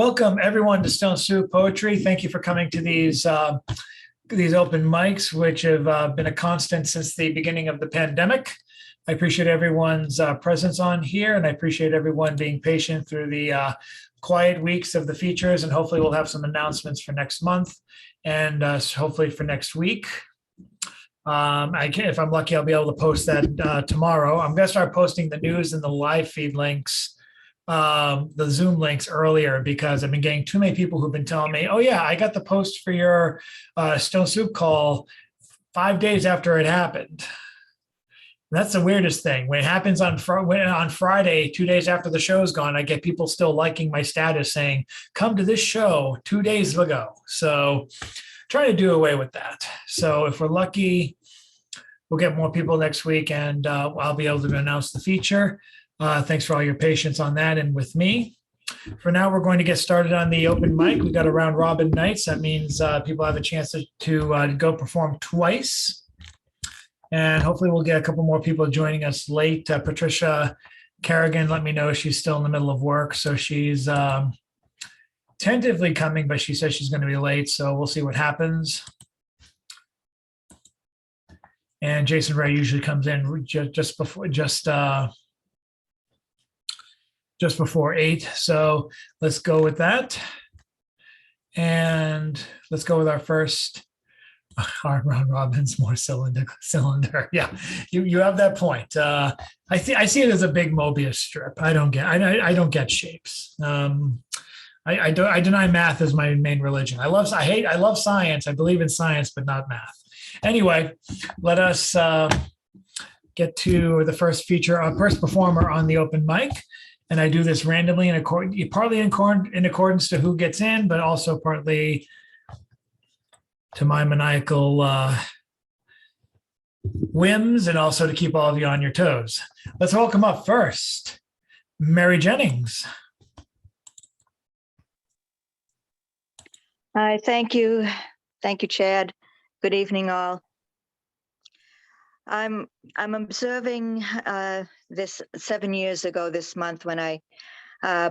Welcome everyone to Stone Soup Poetry. Thank you for coming to these open mics, which have been a constant since the beginning of the pandemic. I appreciate everyone's presence on here, and I appreciate everyone being patient through the quiet weeks of the features. And hopefully, we'll have some announcements for next month and hopefully for next week. If I'm lucky, I'll be able to post that tomorrow. I'm going to start posting the news and the live feed links, the Zoom links earlier, because I've been getting too many people who've been telling me, "Oh yeah, I got the post for your Stone Soup call 5 days after it happened." And that's the weirdest thing. When it happens on Friday, 2 days after the show's gone, I get people still liking my status saying, "Come to this show 2 days ago." So trying to do away with that. So if we're lucky, we'll get more people next week, and I'll be able to announce the feature. Thanks for all your patience on that and with me. For now, we're going to get started on the open mic. We've got a round robin nights. That means people have a chance to go perform twice. And hopefully we'll get a couple more people joining us late. Patricia Kerrigan let me know she's still in the middle of work. So she's tentatively coming, but she says she's going to be late. So we'll see what happens. And Jason Ray usually comes in just before 8. So let's go with that. And let's go with our first round robin's more cylinder. Yeah, you have that point. I see it as a big Mobius strip. I don't get shapes. I deny math as my main religion. I love science. I believe in science, but not math. Anyway, let us get to the first feature, our first performer on the open mic. And I do this randomly partly in accordance to who gets in, but also partly to my maniacal whims, and also to keep all of you on your toes. Let's welcome up first, Mary Jennings. Hi, thank you. Thank you, Chad. Good evening, all. I'm observing this 7 years ago this month when I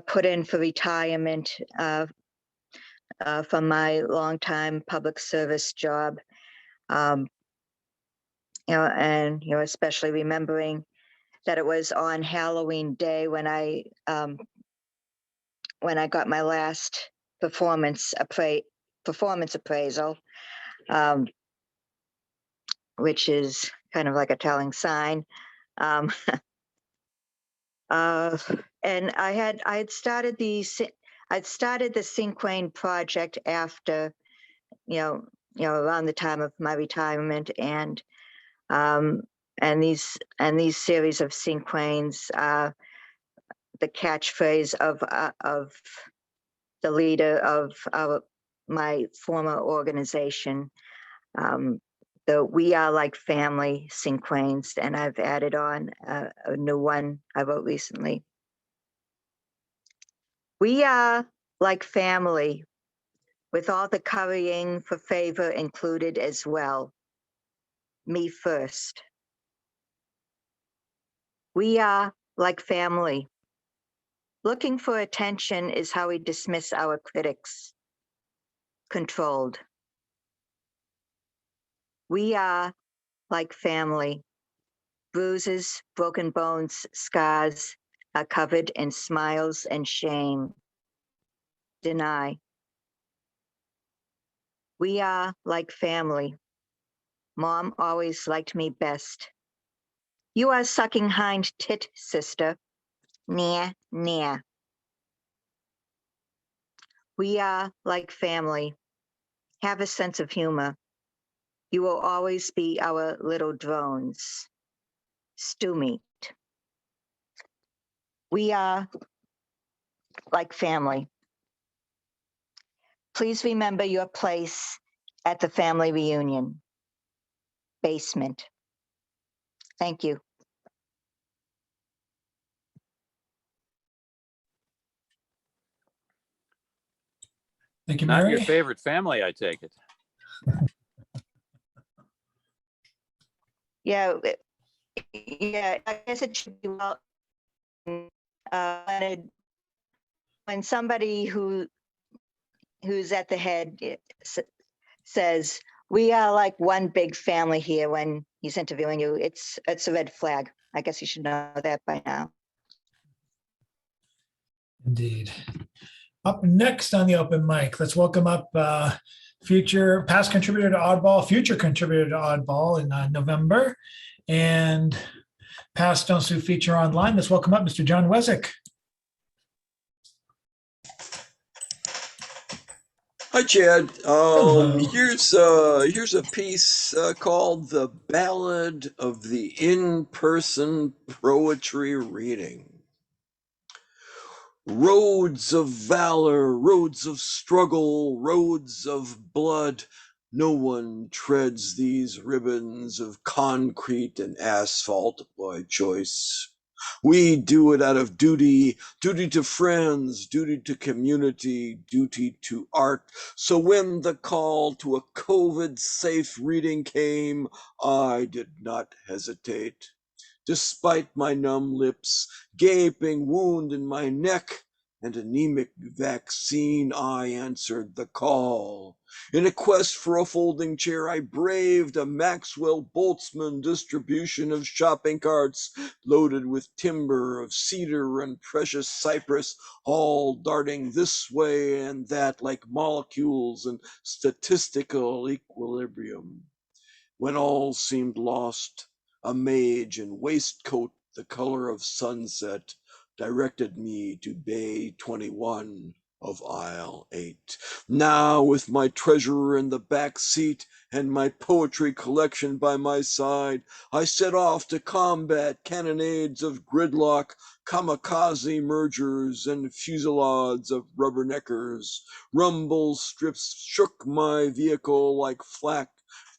put in for retirement from my longtime public service job. Especially remembering that it was on Halloween Day when I got my last performance appraisal, which is kind of like a telling sign. And I'd started the Cinquain project after, around the time of my retirement, and these series of Cinquains are the catchphrase of the leader of my former organization. The "We Are Like Family" Cinquains, and I've added on a new one I wrote recently. We are like family, with all the currying for favor included as well. Me first. We are like family. Looking for attention is how we dismiss our critics. Controlled. We are like family. Bruises, broken bones, scars are covered in smiles and shame. Deny. We are like family. Mom always liked me best. You are sucking hind tit, sister. Nah, nah. We are like family. Have a sense of humor. You will always be our little drones. Stew meat. We are like family. Please remember your place at the family reunion. Basement. Thank you. Thank you, Mary. Not your favorite family, I take it. Yeah, I guess it should be well. When somebody who who's at the head, says, "We are like one big family here," when he's interviewing you, it's a red flag. I guess you should know that by now. Indeed. Up next on the open mic, let's welcome up future past contributor to Oddball, future contributor to Oddball in November, and past Don't Sue feature online. Let's welcome up Mr. John Wesick. Hi, Chad. Hello. Here's a piece called "The Ballad of the In-Person Poetry Reading." Roads of valor, roads of struggle, roads of blood. No one treads these ribbons of concrete and asphalt by choice. We do it out of duty, duty to friends, duty to community, duty to art. So when the call to a COVID-safe reading came, I did not hesitate. Despite my numb lips, gaping wound in my neck, and anemic vaccine, I answered the call. In a quest for a folding chair, I braved a Maxwell Boltzmann distribution of shopping carts loaded with timber of cedar and precious cypress, all darting this way and that like molecules in statistical equilibrium. When all seemed lost, a mage in waistcoat the color of sunset directed me to Bay 21 of Aisle 8. Now, with my treasurer in the back seat and my poetry collection by my side, I set off to combat cannonades of gridlock, kamikaze mergers, and fusillades of rubberneckers. Rumble strips shook my vehicle like flak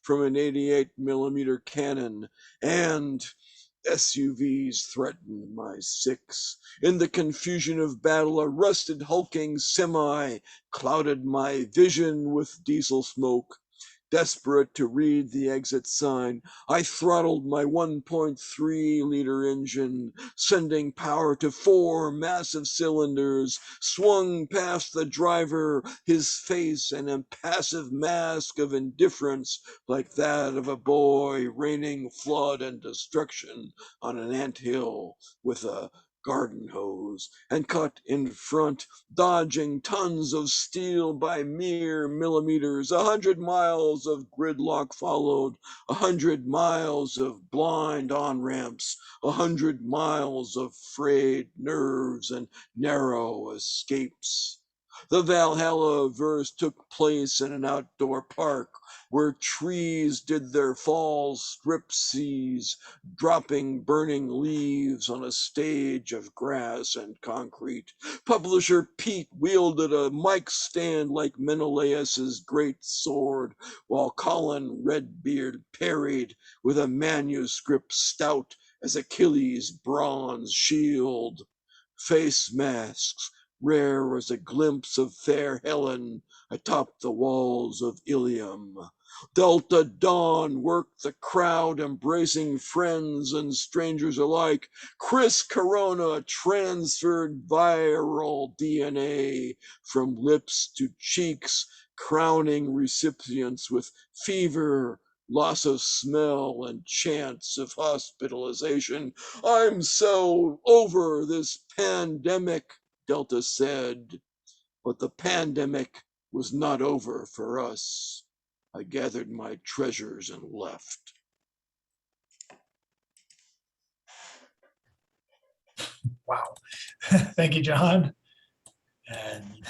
from an 88mm cannon, and SUVs threatened my six. In the confusion of battle, a rusted hulking semi clouded my vision with diesel smoke. Desperate to read the exit sign, I throttled my 1.3-liter engine, sending power to 4 massive cylinders, swung past the driver, his face an impassive mask of indifference like that of a boy raining flood and destruction on an anthill with a garden hose, and cut in front, dodging tons of steel by mere millimeters. 100 miles of gridlock followed, 100 miles of blind on-ramps, 100 miles of frayed nerves and narrow escapes. The Valhalla verse took place in an outdoor park where trees did their fall striptease, dropping burning leaves on a stage of grass and concrete. Publisher Pete wielded a mic stand like Menelaus's great sword, while Colin Redbeard parried with a manuscript stout as Achilles' bronze shield. Face masks, rare as a glimpse of fair Helen atop the walls of Ilium. Delta Dawn worked the crowd, embracing friends and strangers alike. Chris Corona transferred viral DNA from lips to cheeks, crowning recipients with fever, loss of smell, and chance of hospitalization. I'm so over this pandemic, Delta said. But the pandemic was not over for us. I gathered my treasures and left. Wow. Thank you, John. And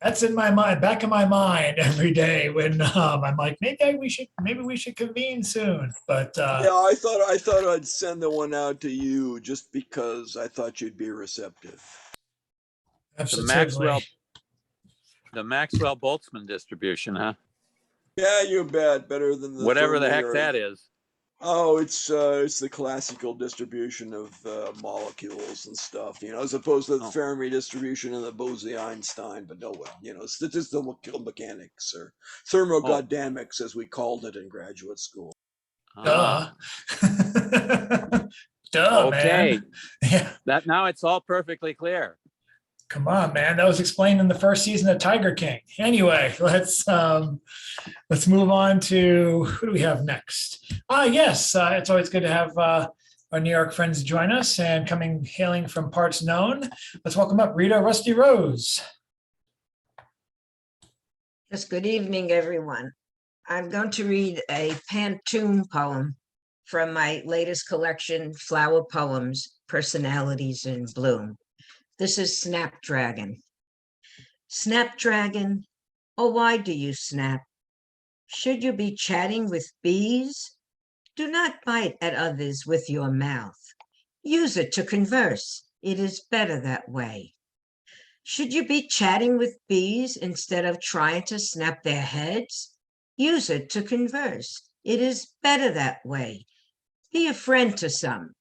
that's in my mind, back in my mind every day when I'm like, maybe we should convene soon. But Yeah, I thought I'd send the one out to you just because I thought you'd be receptive. absolutely. The Maxwell Boltzmann distribution, huh? Yeah, you bet. Better than the Whatever the thermal heck or- that is. Oh, it's the classical distribution of molecules and stuff, as opposed to the Fermi distribution and the Bose-Einstein. But no, well, statistical mechanics or thermogodynamics, as we called it in graduate school. Duh. Duh, Okay. man. Yeah. That now it's all perfectly clear. Come on, man. That was explained in the first season of Tiger King. Anyway, let's move on to who do we have next? Yes, it's always good to have our New York friends join us and hailing from parts known. Let's welcome up Rita Rusty Rose. Yes, good evening, everyone. I'm going to read a pantoum poem from my latest collection, Flower Poems, Personalities in Bloom. This is Snapdragon. Snapdragon, oh, why do you snap? Should you be chatting with bees? Do not bite at others with your mouth. Use it to converse. It is better that way. Should you be chatting with bees instead of trying to snap their heads? Use it to converse. It is better that way. Be a friend to some.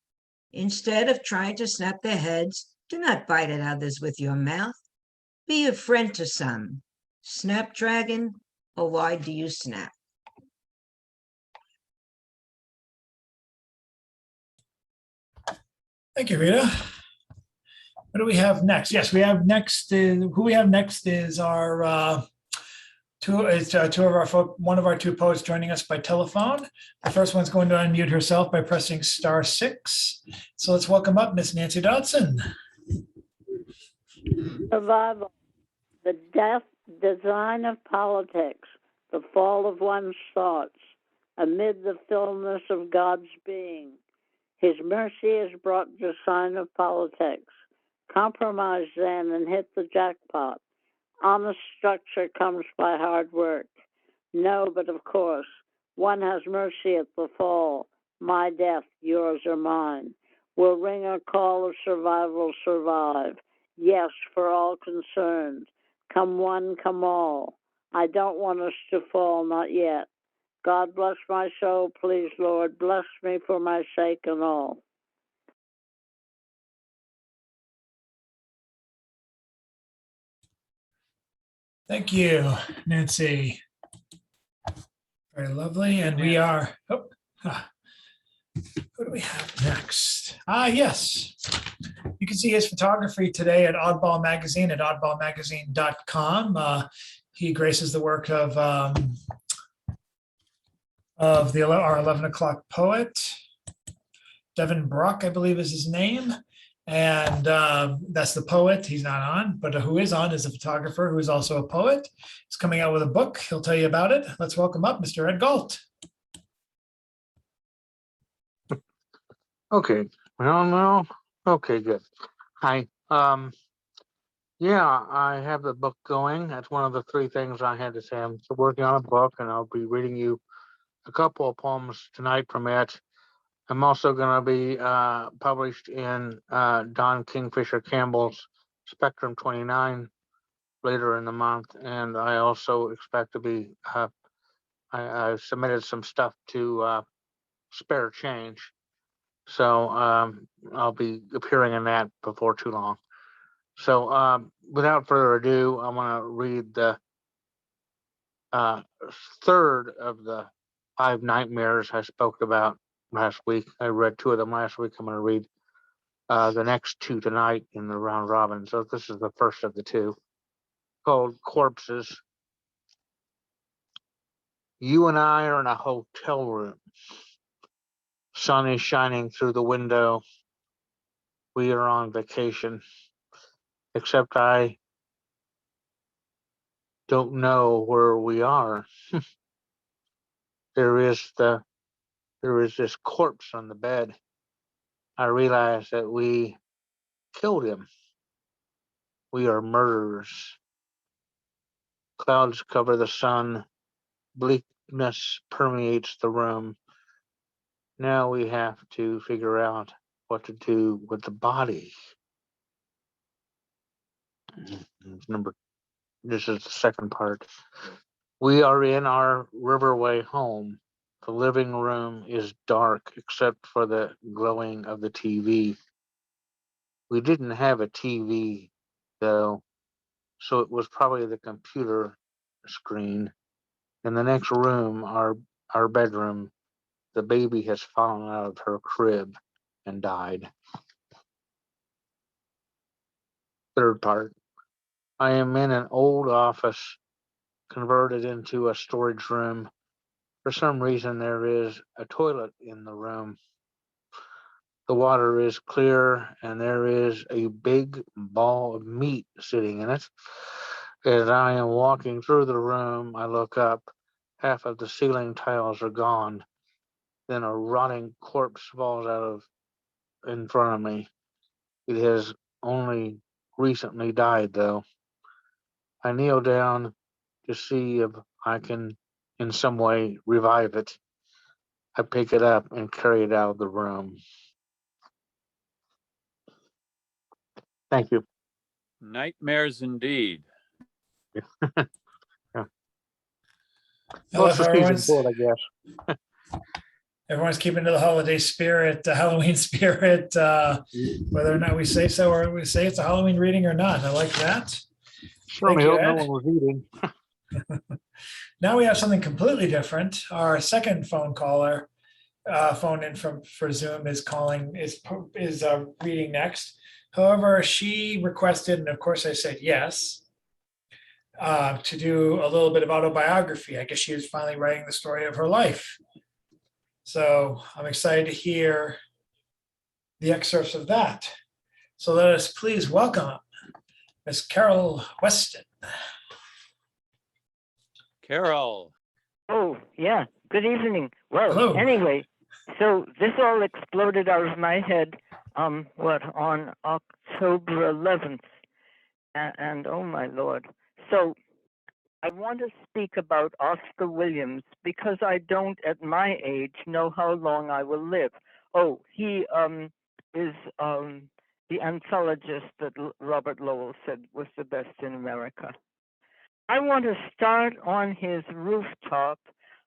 Instead of trying to snap their heads, do not bite at others with your mouth. Be a friend to some. Snapdragon, or why do you snap? Thank you, Rita. What do we have next? Yes, we have next. Who we have next is our one of our two poets joining us by telephone. The first one's going to unmute herself by pressing *6. So let's welcome up Miss Nancy Dodson. Survival, the design of politics, the fall of one's thoughts, amid the fullness of God's being. His mercy has brought design of politics. Compromise then and hit the jackpot. Honest structure comes by hard work. No, but of course, one has mercy at the fall. My death, yours or mine. We'll ring a call of survival, survive. Yes, for all concerned. Come one, come all. I don't want us to fall, not yet. God bless my soul, please, Lord. Bless me for my sake and all. Thank you, Nancy. Very lovely. And we are, who do we have next? Yes. You can see his photography today at Oddball Magazine at oddballmagazine.com. He graces the work of our 11 o'clock poet. Devin Brock, I believe is his name. And that's the poet. He's not on, but who is on is a photographer who is also a poet. He's coming out with a book. He'll tell you about it. Let's welcome up Mr. Ed Galt. Okay. Well, no. Okay, good. Hi. Yeah, I have the book going. That's one of the three things I had to say. I'm working on a book, and I'll be reading you a couple of poems tonight from it. I'm also going to be published in Don Kingfisher Campbell's Spectrum 29 later in the month, and I also expect to be. I submitted some stuff to Spare Change. So I'll be appearing in that before too long. So without further ado, I want to read the third of the 5 nightmares I spoke about last week. I read 2 of them last week. I'm going to read the next 2 tonight in the round robin. So this is the first of the 2, called Corpses. You and I are in a hotel room. Sun is shining through the window. We are on vacation. Except I don't know where we are. There is this corpse on the bed. I realize that we killed him. We are murderers. Clouds cover the sun. Bleakness permeates the room. Now we have to figure out what to do with the body. This is the second part. We are in our Riverway home. The living room is dark except for the glowing of the TV. We didn't have a TV, though, so it was probably the computer screen. In the next room, our bedroom, the baby has fallen out of her crib and died. Third part. I am in an old office converted into a storage room. For some reason, there is a toilet in the room. The water is clear and there is a big ball of meat sitting in it. As I am walking through the room, I look up. Half of the ceiling tiles are gone. Then a rotting corpse falls out of in front of me. It has only recently died, though. I kneel down to see if I can, in some way, revive it. I pick it up and carry it out of the room. Thank you. Nightmares indeed. Yeah. I Well, love it's how the season for it, I guess. everyone's keeping to the holiday spirit, the Halloween spirit, whether or not we say so or we say it's a Halloween reading or not. I like that. Certainly you, hope no Ed. one was eating. Now we have something completely different. Our second phone caller, phone in for Zoom is reading next. However, she requested, and of course I said yes, to do a little bit of autobiography. I guess she was finally writing the story of her life. So I'm excited to hear the excerpts of that. So let us please welcome Miss Carol Weston. Carol. Oh, yeah. Good evening. Well, Hello. anyway, so this all exploded out of my head, on October 11th. And oh my Lord. So I want to speak about Oscar Williams because I don't, at my age, know how long I will live. Oh, he is the anthologist that Robert Lowell said was the best in America. I want to start on his rooftop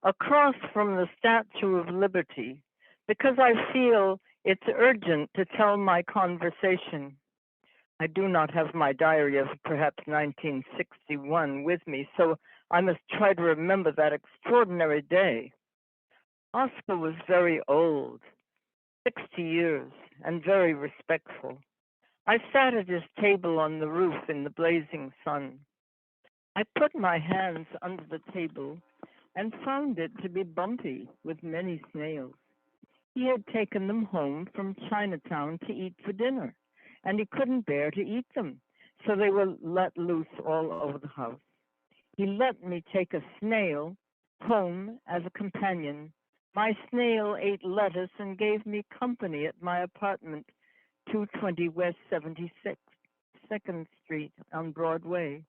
across from the Statue of Liberty because I feel it's urgent to tell my conversation. I do not have my diary of perhaps 1961 with me, so I must try to remember that extraordinary day. Oscar was very old, 60 years, and very respectful. I sat at his table on the roof in the blazing sun. I put my hands under the table and found it to be bumpy with many snails. He had taken them home from Chinatown to eat for dinner, and he couldn't bear to eat them, so they were let loose all over the house. He let me take a snail home as a companion. My snail ate lettuce and gave me company at my apartment, 220 West 76th, 2nd Street on Broadway.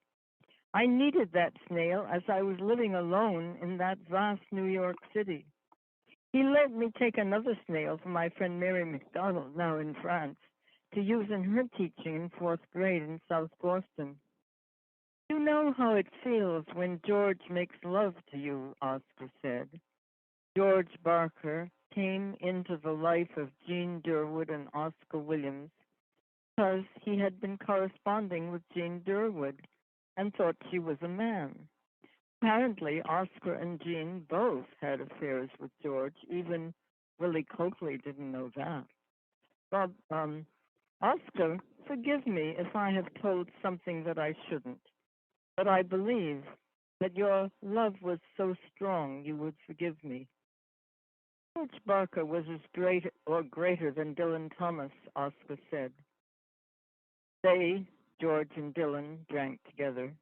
I needed that snail as I was living alone in that vast New York City. He let me take another snail from my friend Mary McDonald, now in France, to use in her teaching in 4th grade in South Boston. You know how it feels when George makes love to you, Oscar said. George Barker came into the life of Jean Durwood and Oscar Williams because he had been corresponding with Jean Durwood and thought she was a man. Apparently, Oscar and Jean both had affairs with George. Even Willie Coakley didn't know that. Bob, Oscar, forgive me if I have told something that I shouldn't, but I believe that your love was so strong you would forgive me. George Barker was as great or greater than Dylan Thomas, Oscar said. They, George and Dylan, drank together.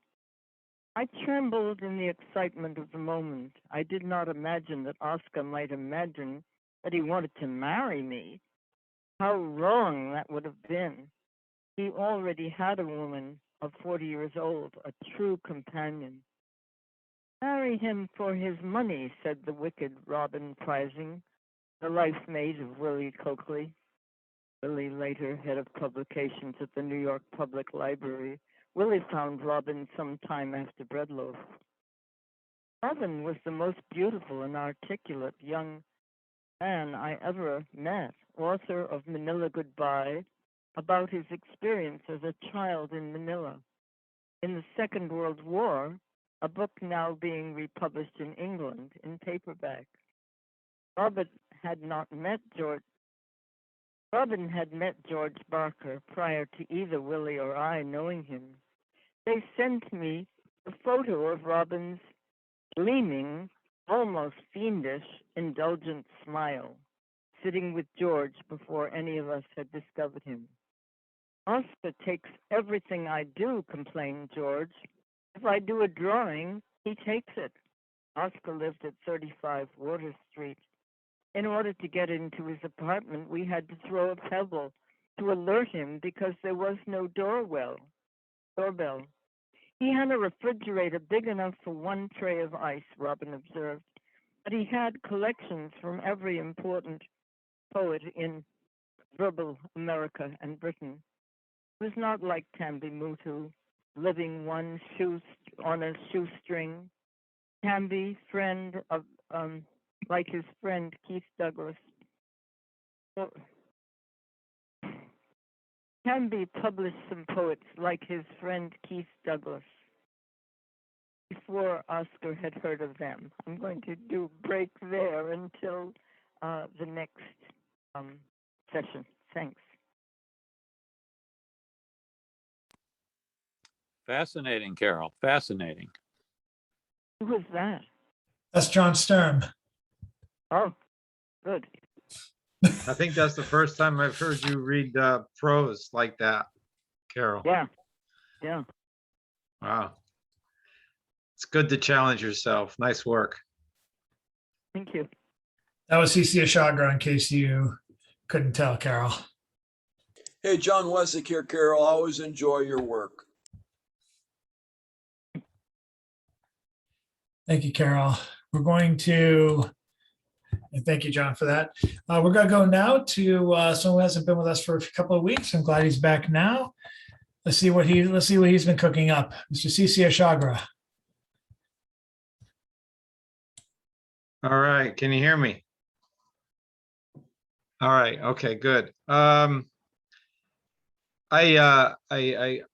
I trembled in the excitement of the moment. I did not imagine that Oscar might imagine that he wanted to marry me. How wrong that would have been. He already had a woman of 40 years old, a true companion. Marry him for his money, said the wicked Robin Prizing, the life mate of Willie Coakley. Willie, later head of publications at the New York Public Library. Willie found Robin some time after Breadloaf. Robin was the most beautiful and articulate young man I ever met, author of Manila Goodbye, about his experience as a child in Manila. In the Second World War, a book now being republished in England in paperback. Robert had not met George Robin had met George Barker prior to either Willie or I knowing him. They sent me a photo of Robin's gleaming, almost fiendish, indulgent smile, sitting with George before any of us had discovered him. Oscar takes everything I do, complained George. If I do a drawing, he takes it. Oscar lived at 35 Water Street. In order to get into his apartment, we had to throw a pebble to alert him because there was no doorbell. He had a refrigerator big enough for one tray of ice, Robin observed, but he had collections from every important poet in verbal America and Britain. It was not like Tambi Mutu, living on a shoestring. Tambi, friend of, like his friend Keith Douglas. Well, Tambi published some poets like his friend Keith Douglas before Oscar had heard of them. I'm going to do break there until the next session. Thanks. Fascinating, Carol. Fascinating. Who was that? That's John Sturm. Oh, good. I think that's the first time I've heard you read prose like that, Carol. Yeah. Wow. It's good to challenge yourself. Nice work. Thank you. That was CC Ashagra, in case you couldn't tell, Carol. Hey, John Wessick here, Carol. Always enjoy your work. Thank you, Carol. We're going to, and thank you, John, for that. We're going to go now to someone who hasn't been with us for a couple of weeks. I'm glad he's back now. Let's see what he's been cooking up. Mr. CC Ashagra. All right. Can you hear me? All right. Okay, good. I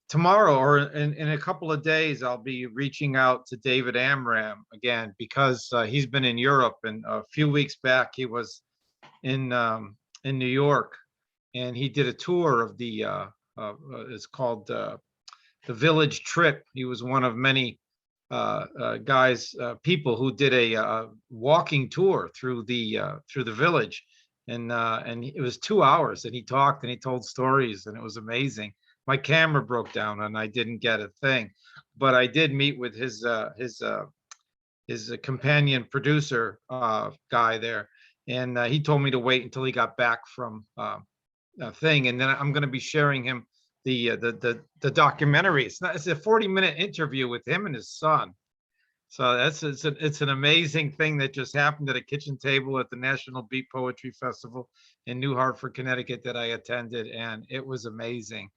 tomorrow or in a couple of days, I'll be reaching out to David Amram again because he's been in Europe, and a few weeks back he was in New York, and he did a tour of the it's called the Village Trip. He was one of many people who did a walking tour through the village. And it was 2 hours, and he talked and he told stories, and it was amazing. My camera broke down and I didn't get a thing, but I did meet with his companion producer guy there, and he told me to wait until he got back from a thing, and then I'm going to be sharing him the documentary. It's a 40-minute interview with him and his son. So it's an amazing thing that just happened at a kitchen table at the National Beat Poetry Festival in New Hartford, Connecticut that I attended, and it was amazing.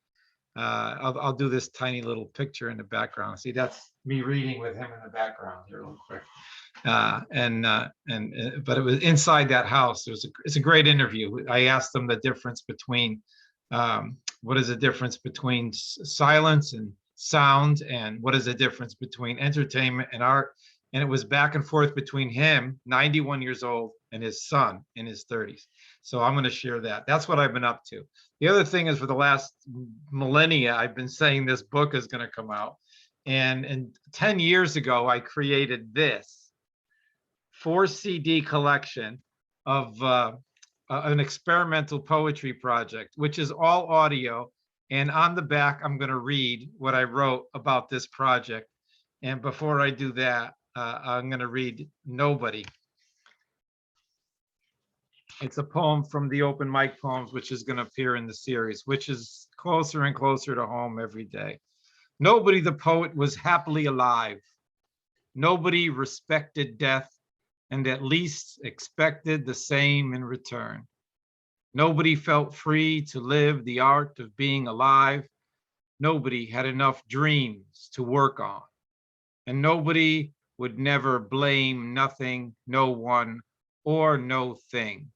I'll do this tiny little picture in the background. See, that's me reading with him in the background here real quick. But it was inside that house. It's a great interview. I asked them the difference between what is the difference between silence and sound, and what is the difference between entertainment and art. And it was back and forth between him, 91 years old, and his son in his 30s. So I'm going to share that. That's what I've been up to. The other thing is, for the last millennia, I've been saying this book is going to come out. And 10 years ago, I created this 4 CD collection of an experimental poetry project, which is all audio. And on the back, I'm going to read what I wrote about this project. And before I do that, I'm going to read Nobody. It's a poem from the Open Mic Poems, which is going to appear in the series, which is closer and closer to home every day. Nobody the poet was happily alive. Nobody respected death, and at least expected the same in return. Nobody felt free to live the art of being alive. Nobody had enough dreams to work on. And nobody would never blame nothing, no one, or no thing.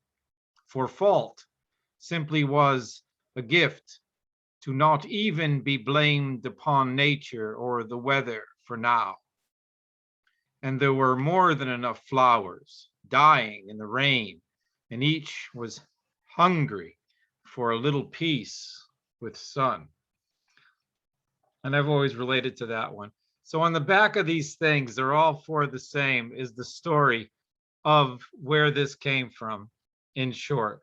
For fault simply was a gift to not even be blamed upon nature or the weather for now. And there were more than enough flowers dying in the rain, and each was hungry for a little peace with sun. And I've always related to that one. So on the back of these things, they're all four the same, is the story of where this came from, in short.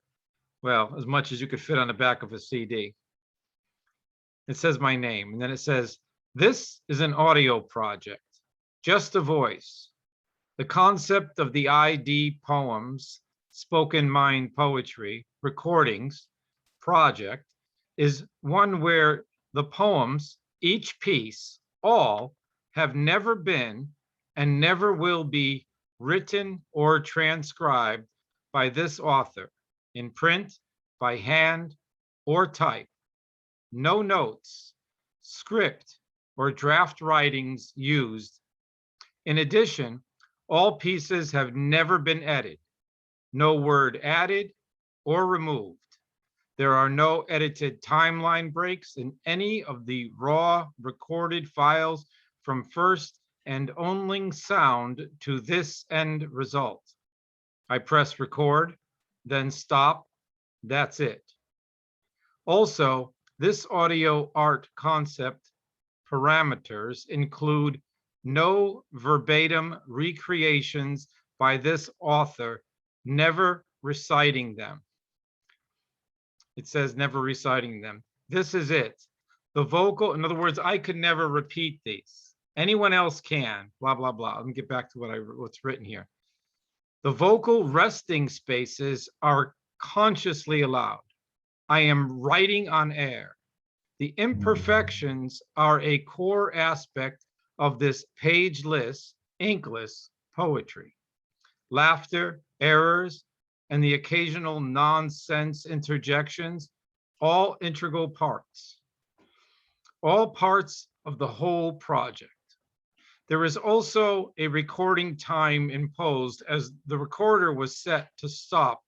Well, as much as you could fit on the back of a CD. It says my name, and then it says, this is an audio project, just a voice. The concept of the ID poems, spoken mind poetry, recordings, project is one where the poems, each piece, all have never been and never will be written or transcribed by this author in print, by hand, or type. No notes, script, or draft writings used. In addition, all pieces have never been edited, no word added or removed. There are no edited timeline breaks in any of the raw recorded files from first and only sound to this end result. I press record, then stop. That's it. Also, this audio art concept parameters include no verbatim recreations by this author, never reciting them. It says never reciting them. This is it. The vocal, in other words, I could never repeat these. Anyone else can, blah, blah, blah. Let me get back to what's written here. The vocal resting spaces are consciously allowed. I am writing on air. The imperfections are a core aspect of this pageless, inkless poetry. Laughter, errors, and the occasional nonsense interjections, all integral parts. All parts of the whole project. There is also a recording time imposed as the recorder was set to stop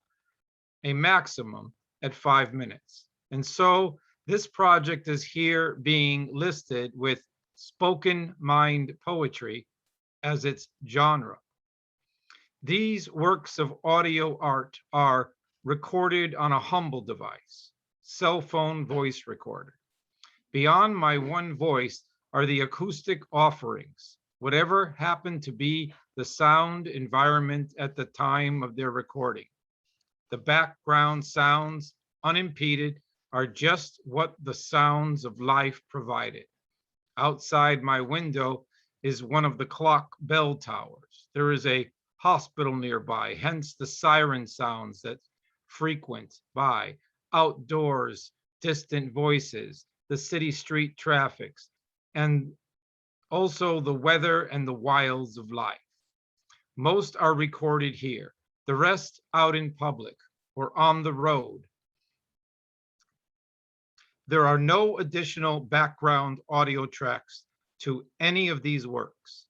a maximum at 5 minutes. And so this project is here being listed with spoken mind poetry as its genre. These works of audio art are recorded on a humble device, cell phone voice recorder. Beyond my one voice are the acoustic offerings, whatever happened to be the sound environment at the time of their recording. The background sounds, unimpeded, are just what the sounds of life provided. Outside my window is one of the clock bell towers. There is a hospital nearby, hence the siren sounds that frequent by. Outdoors, distant voices, the city street traffics, and also the weather and the wilds of life. Most are recorded here, the rest out in public or on the road. There are no additional background audio tracks to any of these works.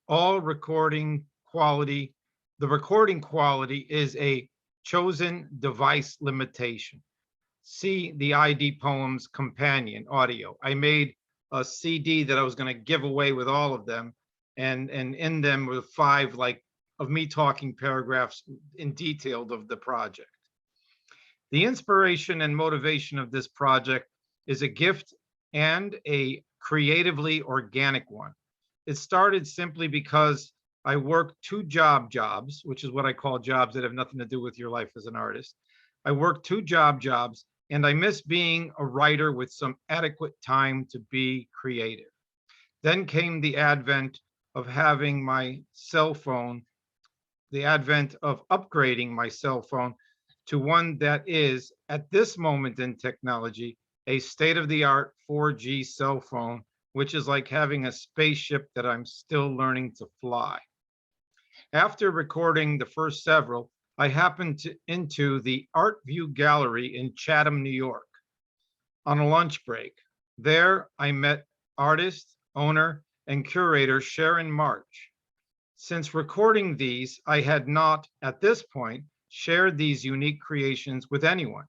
All recording quality, the recording quality is a chosen device limitation. See the ID Poems Companion audio. I made a CD that I was going to give away with all of them, and in them were 5 of me talking paragraphs in detail of the project. The inspiration and motivation of this project is a gift and a creatively organic one. It started simply because I worked 2 jobs, which is what I call jobs that have nothing to do with your life as an artist. I worked 2 jobs, and I miss being a writer with some adequate time to be creative. Then came the advent of having my cell phone, the advent of upgrading my cell phone to one that is, at this moment in technology, a state-of-the-art 4G cell phone, which is like having a spaceship that I'm still learning to fly. After recording the first several, I happened into the Art View Gallery in Chatham, New York, on a lunch break. There, I met artist, owner, and curator Sharon March. Since recording these, I had not, at this point, shared these unique creations with anyone.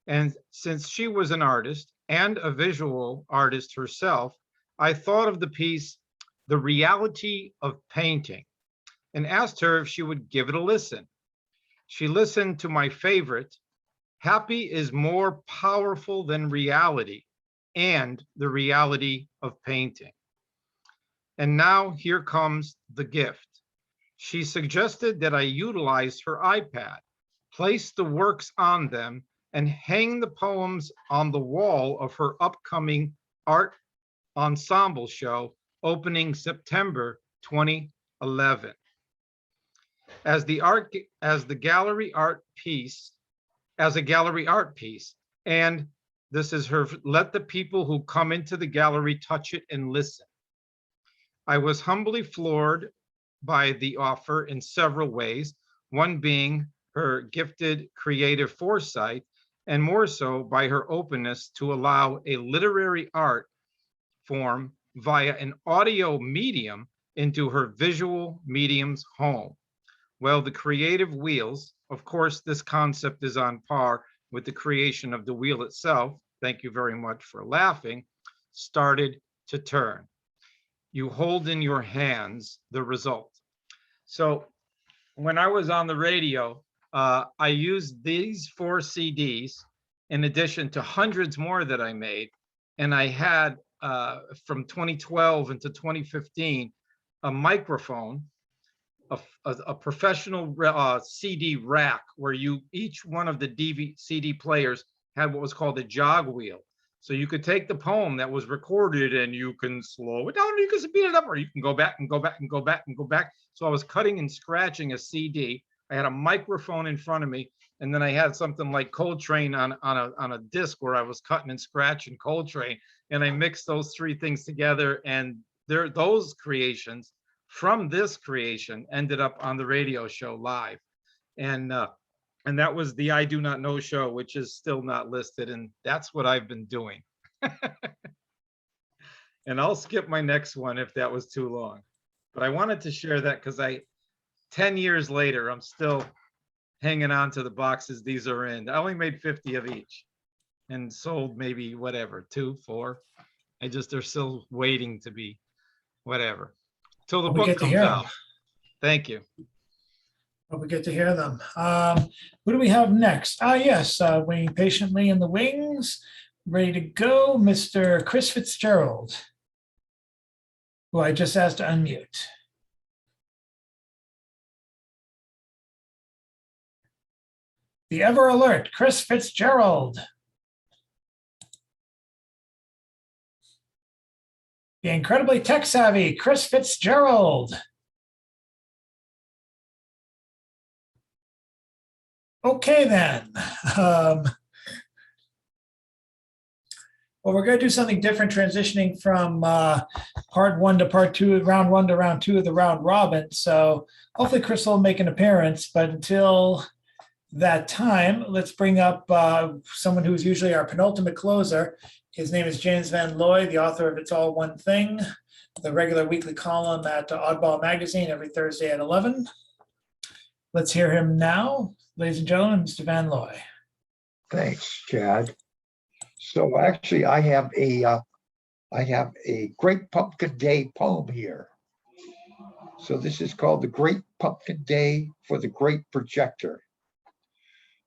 And since she was an artist and a visual artist herself, I thought of the piece, The Reality of Painting, and asked her if she would give it a listen. She listened to my favorite, Happy is more powerful than reality and the reality of painting. And now here comes the gift. She suggested that I utilize her iPad, place the works on them, and hang the poems on the wall of her upcoming art ensemble show opening September 2011. As a gallery art piece, and this is her, let the people who come into the gallery touch it and listen. I was humbly floored by the offer in several ways, one being her gifted creative foresight, and more so by her openness to allow a literary art form via an audio medium into her visual medium's home. Well, the creative wheels, of course, this concept is on par with the creation of the wheel itself. Thank you very much for laughing. Started to turn. You hold in your hands the result. So when I was on the radio, I used these 4 CDs in addition to hundreds more that I made. And I had, from 2012 into 2015, a microphone, a professional CD rack where each one of the CD players had what was called a jog wheel. So you could take the poem that was recorded and you can slow it down, you can speed it up, or you can go back and go back and go back and go back. So I was cutting and scratching a CD. I had a microphone in front of me, and then I had something like Coltrane on a disc where I was cutting and scratching Coltrane, and I mixed those 3 things together, and those creations from this creation ended up on the radio show live. And that was the I Do Not Know show, which is still not listed. And that's what I've been doing. And I'll skip my next one if that was too long. But I wanted to share that because 10 years later, I'm still hanging on to the boxes these are in. I only made 50 of each and sold maybe whatever, 2, 4. They're still waiting to be whatever. Till the book comes out. Thank you. Well, we get to hear them. Who do we have next? Yes, waiting patiently in the wings, ready to go, Mr. Chris Fitzgerald, who I just asked to unmute. The ever alert, Chris Fitzgerald. The incredibly tech savvy, Chris Fitzgerald. Okay, then. Well, we're going to do something different, transitioning from part 1 to part 2, round 1 to round 2 of the round robin. So hopefully Chris will make an appearance, but until that time, let's bring up someone who's usually our penultimate closer. His name is James Van Looy, the author of It's All One Thing, the regular weekly column at Oddball Magazine every Thursday at 11. Let's hear him now. Ladies and gentlemen, Mr. Van Looy. Thanks, Chad. So actually, I have a Great Pumpkin Day poem here. So this is called The Great Pumpkin Day for the Great Projector.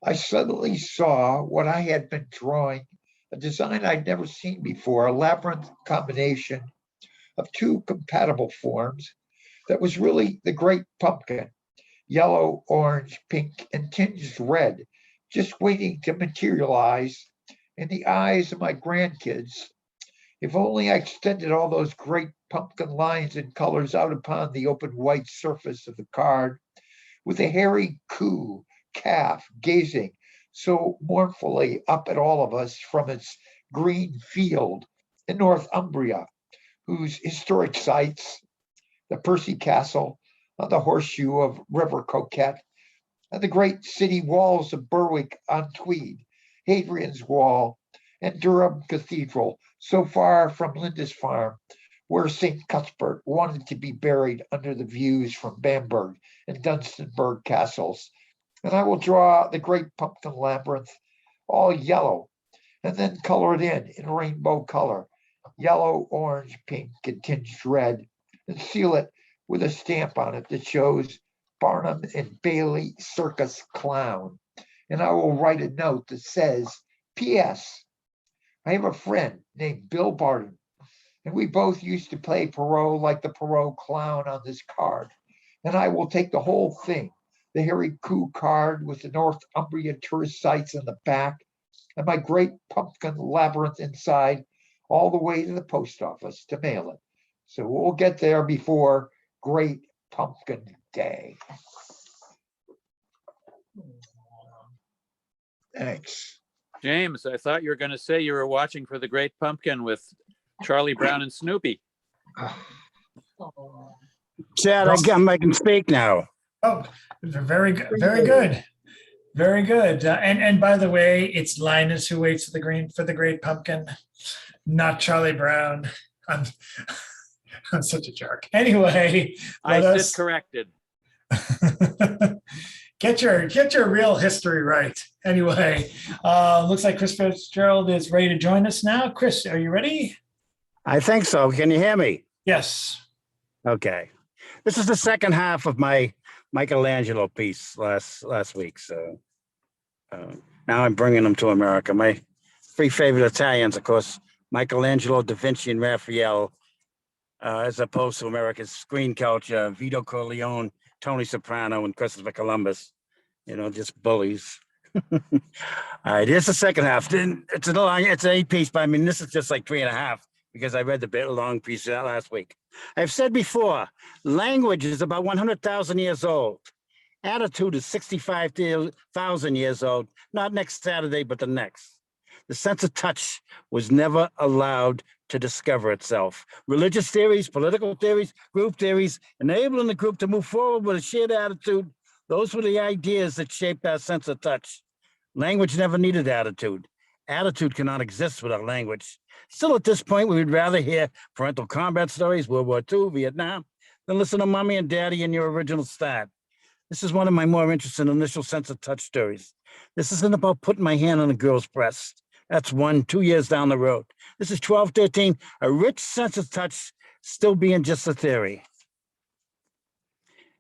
I suddenly saw what I had been drawing, a design I'd never seen before, a labyrinth combination of 2 compatible forms that was really the Great Pumpkin. Yellow, orange, pink, and tinged red, just waiting to materialize in the eyes of my grandkids. If only I extended all those great pumpkin lines and colors out upon the open white surface of the card, with a hairy coo calf gazing so mournfully up at all of us from its green field in Northumbria, whose historic sites, the Percy Castle, on the horseshoe of River Coquette, and the great city walls of Berwick on Tweed, Hadrian's Wall, and Durham Cathedral, so far from Lindisfarne, where St. Cuthbert wanted to be buried under the views from Bamberg and Dunstanburgh castles. And I will draw the Great Pumpkin Labyrinth all yellow, and then color it in rainbow color, yellow, orange, pink, and tinged red, and seal it with a stamp on it that shows Barnum and Bailey Circus Clown. and I will write a note that says, P.S. I have a friend named Bill Barton, and we both used to play Perot like the Perot clown on this card. And I will take the whole thing, the Harry Coo card with the Northumbria tourist sites on the back, and my great pumpkin labyrinth inside, all the way to the post office to mail it. So we'll get there before Great Pumpkin Day. Thanks. James, I thought you were going to say you were watching for the Great Pumpkin with Charlie Brown and Snoopy. Chad, I can speak now. Oh, very good, very good, very good. And by the way, it's Linus who waits for the Great Pumpkin, not Charlie Brown. I'm such a jerk. Anyway, I sit corrected. Get your real history right. Anyway, looks like Chris Fitzgerald is ready to join us now. Chris, are you ready? I think so. Can you hear me? Yes. Okay. This is the second half of my Michelangelo piece last week. So now I'm bringing them to America. My three favorite Italians, of course, Michelangelo, Da Vinci, and Raphael, as opposed to America's screen culture, Vito Corleone, Tony Soprano, and Christopher Columbus. You know, just bullies. All right, here's the second half. It's an 8-piece, but I mean, this is just like 3.5 because I read the bit long piece last week. I've said before, language is about 100,000 years old. Attitude is 65,000 years old, not next Saturday, but the next. The sense of touch was never allowed to discover itself. Religious theories, political theories, group theories, enabling the group to move forward with a shared attitude, those were the ideas that shaped our sense of touch. Language never needed attitude. Attitude cannot exist without language. Still, at this point, we would rather hear parental combat stories, World War II, Vietnam, than listen to Mommy and Daddy in your original start. This is one of my more interesting initial sense of touch stories. This isn't about putting my hand on a girl's breast. That's 2 years down the road. This is 12, 13, a rich sense of touch still being just a theory.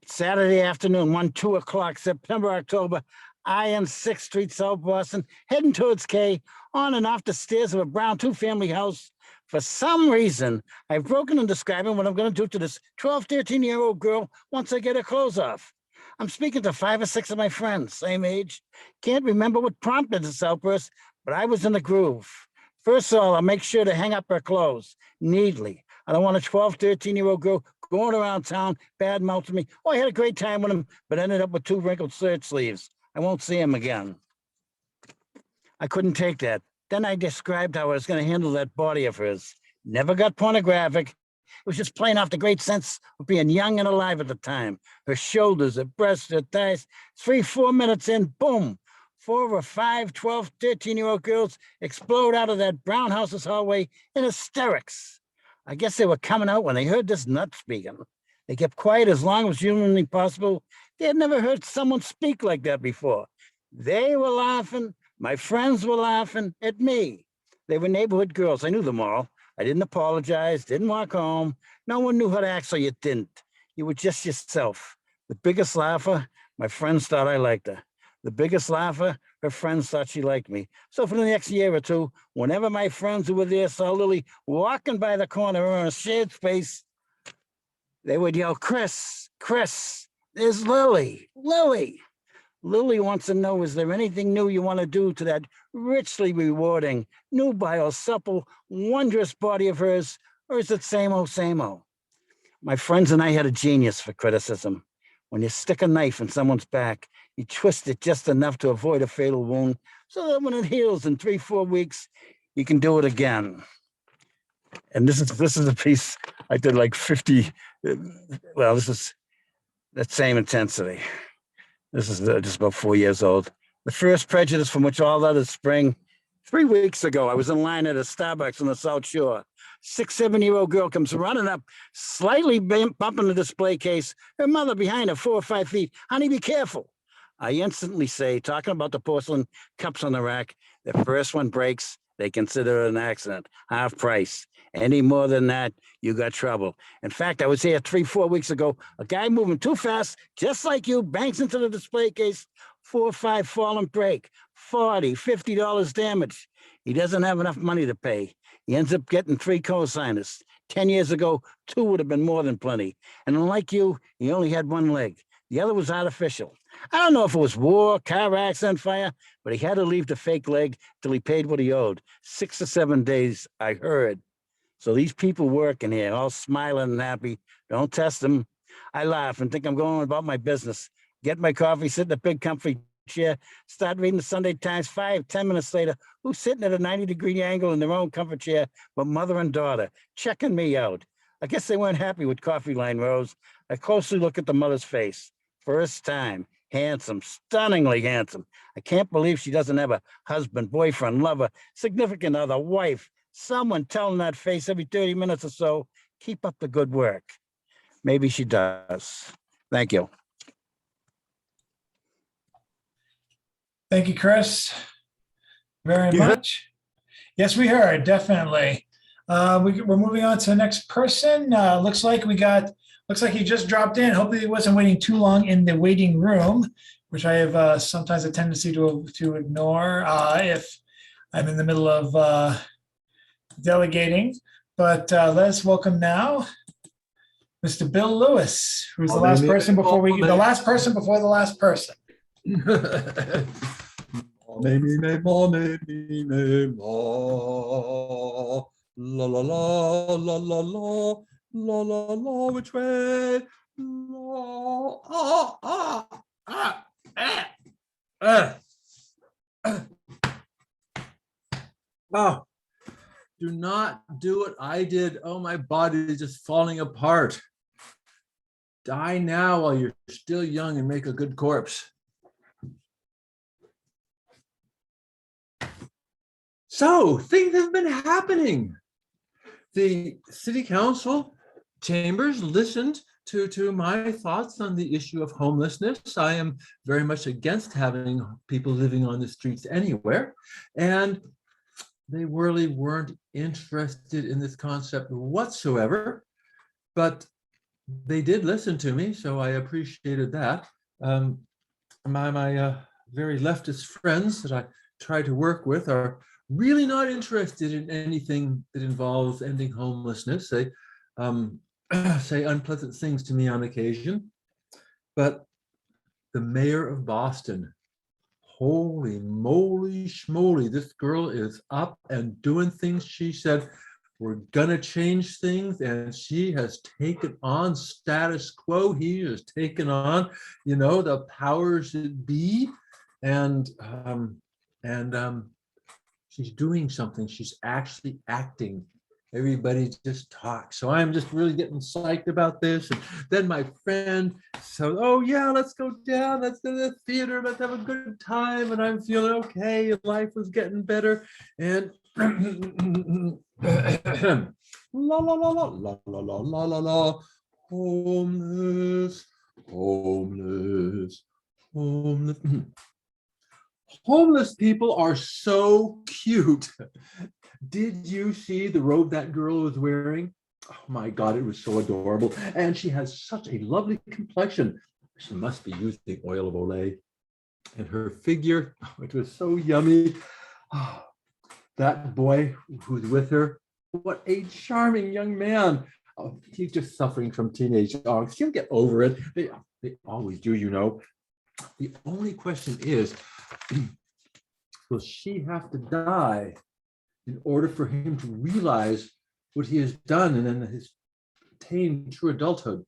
Saturday afternoon, 2 o'clock, September, October, I on 6th Street, South Boston, heading towards K, on and off the stairs of a brown 2-family house. For some reason, I've broken in describing what I'm going to do to this 12, 13-year-old girl once I get her clothes off. I'm speaking to 5 or 6 of my friends, same age. Can't remember what prompted this outburst, but I was in the groove. First of all, I'll make sure to hang up her clothes neatly. I don't want a 12, 13-year-old girl going around town, bad-mouthing me. Oh, I had a great time with him, but ended up with 2 wrinkled shirt sleeves. I won't see him again. I couldn't take that. Then I described how I was going to handle that body of hers. Never got pornographic. It was just playing off the great sense of being young and alive at the time. Her shoulders, her breasts, her thighs. 3-4 minutes in, boom. 4 or 5, 12, 13-year-old girls explode out of that brown house's hallway in hysterics. I guess they were coming out when they heard this nut speaking. They kept quiet as long as humanly possible. They had never heard someone speak like that before. They were laughing. My friends were laughing at me. They were neighborhood girls. I knew them all. I didn't apologize, didn't walk home. No one knew how to act, so you didn't. You were just yourself. The biggest laugher, my friends thought I liked her. The biggest laugher, her friends thought she liked me. So for the next year or two, whenever my friends who were there saw Lily walking by the corner or in a shared space, they would yell, Chris, Chris, there's Lily, Lily. Lily wants to know, is there anything new you want to do to that richly rewarding, nubile, supple, wondrous body of hers, or is it same old, same old? My friends and I had a genius for criticism. When you stick a knife in someone's back, you twist it just enough to avoid a fatal wound, so that when it heals in 3-4 weeks, you can do it again. And this is a piece I did like 50. Well, this is that same intensity. This is just about 4 years old. The first prejudice from which all others spring. 3 weeks ago, I was in line at a Starbucks on the South Shore. 6, 7-year-old girl comes running up, slightly bumping the display case. Her mother behind her, 4 or 5 feet. Honey, be careful. I instantly say, talking about the porcelain cups on the rack, the first one breaks, they consider it an accident, half price. Any more than that, you got trouble. In fact, I was here 3-4 weeks ago. A guy moving too fast, just like you, bangs into the display case, 4 or 5 fall and break, $40, $50 damage. He doesn't have enough money to pay. He ends up getting 3 co-signers. 10 years ago, 2 would have been more than plenty. And unlike you, he only had 1 leg. The other was artificial. I don't know if it was war, car accident, fire, but he had to leave the fake leg till he paid what he owed. 6 or 7 days, I heard. So these people working here, all smiling and happy, don't test them. I laugh and think I'm going about my business. Get my coffee, sit in a big comfy chair, start reading the Sunday Times. 5, 10 minutes later, who's sitting at a 90-degree angle in their own comfort chair, but mother and daughter, checking me out. I guess they weren't happy with coffee line rows. I closely look at the mother's face. First time, handsome, stunningly handsome. I can't believe she doesn't have a husband, boyfriend, lover, significant other, wife, someone telling that face every 30 minutes or so, keep up the good work. Maybe she does. Thank you. Thank you, Chris, very much. Yes, we heard, definitely. We're moving on to the next person. Looks like he just dropped in. Hopefully he wasn't waiting too long in the waiting room, which I have sometimes a tendency to ignore if I'm in the middle of delegating. But let's welcome now Mr. Bill Lewis, who's the last person before the last person before the last person. La la la la la la la la la, which way? La, Oh, do not do what I did. Oh, my body is just falling apart. Die now while you're still young and make a good corpse. So things have been happening. The city council chambers listened to my thoughts on the issue of homelessness. I am very much against having people living on the streets anywhere. And they really weren't interested in this concept whatsoever, but they did listen to me, so I appreciated that. My very leftist friends that I try to work with are really not interested in anything that involves ending homelessness. They say unpleasant things to me on occasion, but the mayor of Boston, holy moly schmoly, this girl is up and doing things. She said, we're gonna change things, and she has taken on status quo. He has taken on, the powers that be, and she's doing something. She's actually acting. Everybody just talks. So I'm just really getting psyched about this. And then my friend said, oh yeah, let's go down. Let's go to the theater. Let's have a good time. And I'm feeling okay. Life was getting better. And la la la la la la la la la la. Homeless, homeless, homeless. Homeless people are so cute. Did you see the robe that girl was wearing? Oh my God, it was so adorable. And she has such a lovely complexion. She must be using oil of Olay. And her figure, it was so yummy. Oh, that boy who's with her, what a charming young man. Oh, he's just suffering from teenage angst. He'll get over it. They always do, The only question is, will she have to die in order for him to realize what he has done and then his attain true adulthood?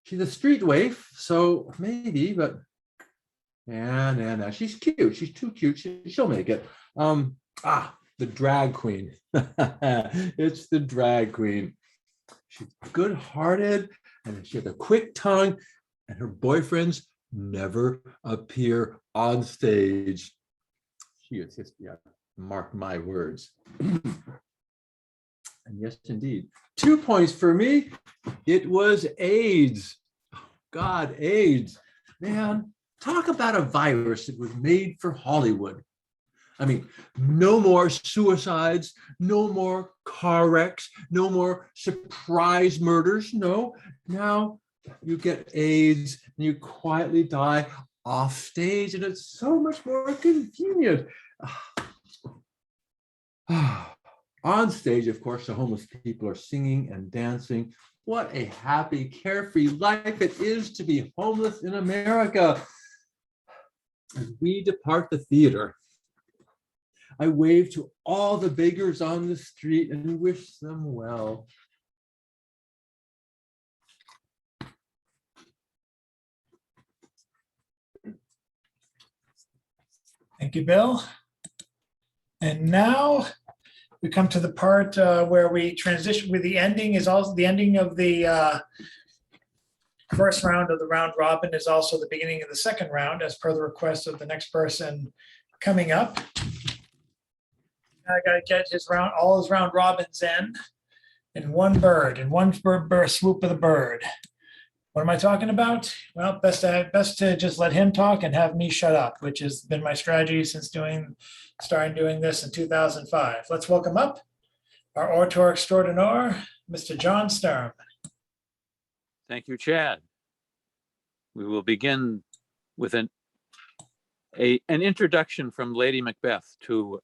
She's a street waif, so maybe, but nah. She's cute. She's too cute. She'll make it. The drag queen. It's the drag queen. She's good-hearted, and she has a quick tongue, and her boyfriends never appear on stage. She is history. Mark my words. And yes, indeed. 2 points for me. It was AIDS. Oh, God, AIDS. Man, talk about a virus that was made for Hollywood. I mean, no more suicides, no more car wrecks, no more surprise murders. No, now you get AIDS and you quietly die off stage, and it's so much more convenient. On stage, of course, the homeless people are singing and dancing. What a happy, carefree life it is to be homeless in America. As we depart the theater, I wave to all the beggars on the street and wish them well. Thank you, Bill. And now we come to the part where we transition with the ending is also the ending of the first round of the round robin is also the beginning of the second round as per the request of the next person coming up. I gotta get all his round robins in one bird, in one swoop of the bird. What am I talking about? Well, best to just let him talk and have me shut up, which has been my strategy since starting doing this in 2005. Let's welcome up our orator extraordinaire, Mr. John Sturm. Thank you, Chad. We will begin with an introduction from Lady Macbeth to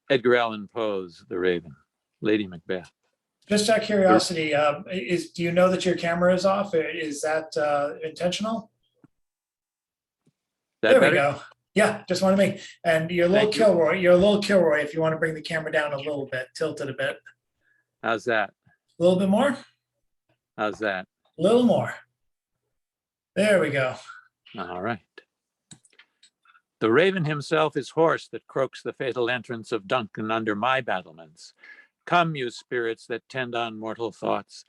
Edgar Allan Poe's The Raven. Lady Macbeth. Just out of curiosity, do you know that your camera is off? Is that intentional? There we go. Yeah, just want to make, and you're a little Kilroy. You're a little Kilroy if you want to bring the camera down a little bit, tilt it a bit. How's that? A little bit more? How's that? A little more. There we go. All right. The raven himself is hoarse that croaks the fatal entrance of Duncan under my battlements. Come, you spirits that tend on mortal thoughts,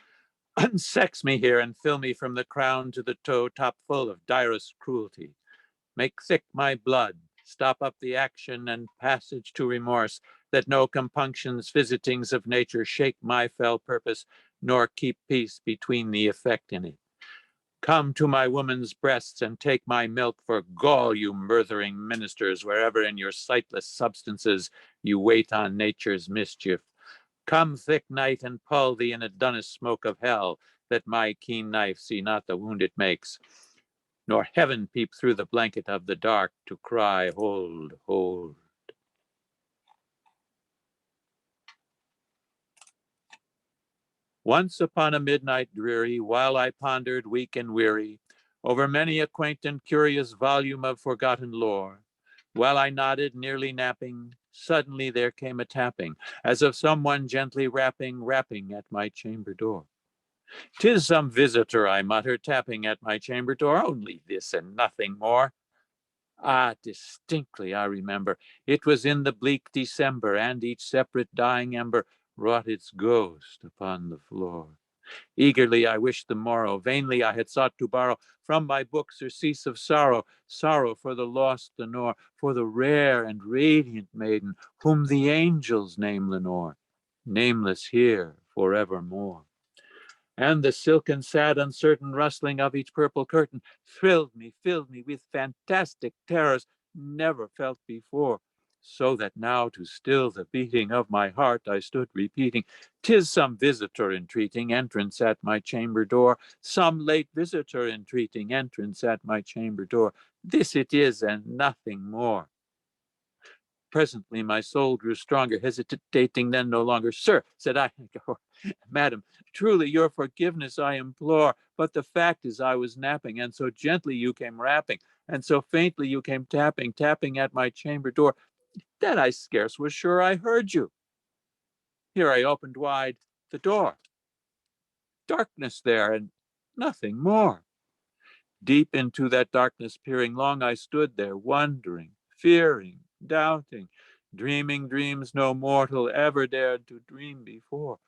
unsex me here and fill me from the crown to the toe, top full of direst cruelty. Make thick my blood, stop up the action and passage to remorse, that no compunctions, visitings of nature shake my fell purpose, nor keep peace between the effect in it. Come to my woman's breasts and take my milk for gall, you murthering ministers, wherever in your sightless substances you wait on nature's mischief. Come, thick night, and pull thee in a dunnest smoke of hell, that my keen knife see not the wound it makes, nor heaven peep through the blanket of the dark to cry, hold, hold. Once upon a midnight dreary, while I pondered weak and weary over many a quaint and curious volume of forgotten lore, while I nodded, nearly napping, suddenly there came a tapping, as of someone gently rapping at my chamber door. 'Tis some visitor, I muttered, tapping at my chamber door, only this and nothing more. Ah, distinctly I remember, it was in the bleak December, and each separate dying ember wrought its ghost upon the floor. Eagerly I wished the morrow, vainly I had sought to borrow from my book surcease of sorrow, sorrow for the lost Lenore, for the rare and radiant maiden, whom the angels name Lenore, nameless here forevermore. And the silken, sad, uncertain rustling of each purple curtain thrilled me, filled me with fantastic terrors never felt before, so that now to still the beating of my heart I stood repeating, 'tis some visitor entreating entrance at my chamber door, some late visitor entreating entrance at my chamber door. This it is and nothing more. Presently my soul grew stronger, hesitating then no longer. Sir, said I, Madam, truly your forgiveness I implore, but the fact is I was napping, and so gently you came rapping, and so faintly you came tapping at my chamber door, that I scarce was sure I heard you. Here I opened wide the door. Darkness there, and nothing more. Deep into that darkness peering, long I stood there, wondering, fearing, doubting, dreaming dreams no mortal ever dared to dream before.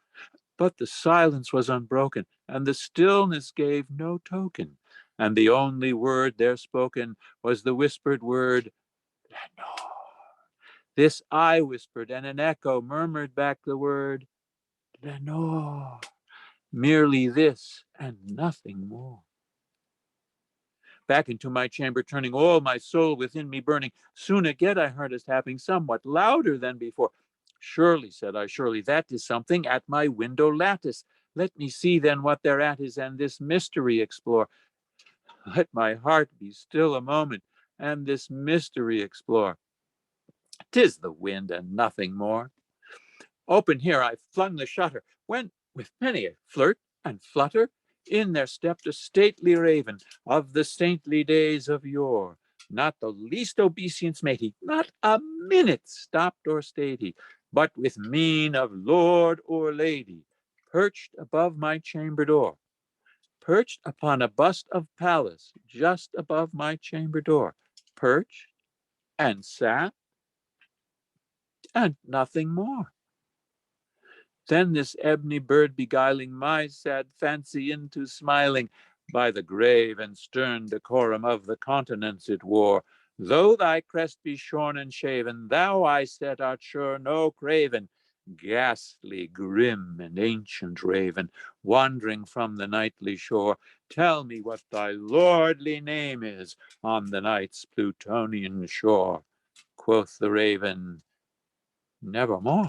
But the silence was unbroken, and the stillness gave no token, and the only word there spoken was the whispered word, Lenore. This I whispered, and an echo murmured back the word, Lenore. Merely this and nothing more. Back into my chamber turning, all my soul within me burning, soon again I heard a tapping somewhat louder than before. Surely, said I, surely that is something at my window lattice. Let me see then what thereat is, and this mystery explore. Let my heart be still a moment, and this mystery explore. 'Tis the wind and nothing more. Open here I flung the shutter, when, with many a flirt and flutter, in there stepped a stately raven of the saintly days of yore. Not the least obeisance made he, not a minute stopped or stayed he, but with mien of lord or lady, perched above my chamber door, perched upon a bust of Pallas, just above my chamber door, perched and sat, and nothing more. Then this ebony bird beguiling my sad fancy into smiling, by the grave and stern decorum of the continents it wore. Though thy crest be shorn and shaven, thou, I said, art sure no craven, ghastly, grim, and ancient raven, wandering from the nightly shore. Tell me what thy lordly name is on the night's Plutonian shore. Quoth the raven, nevermore.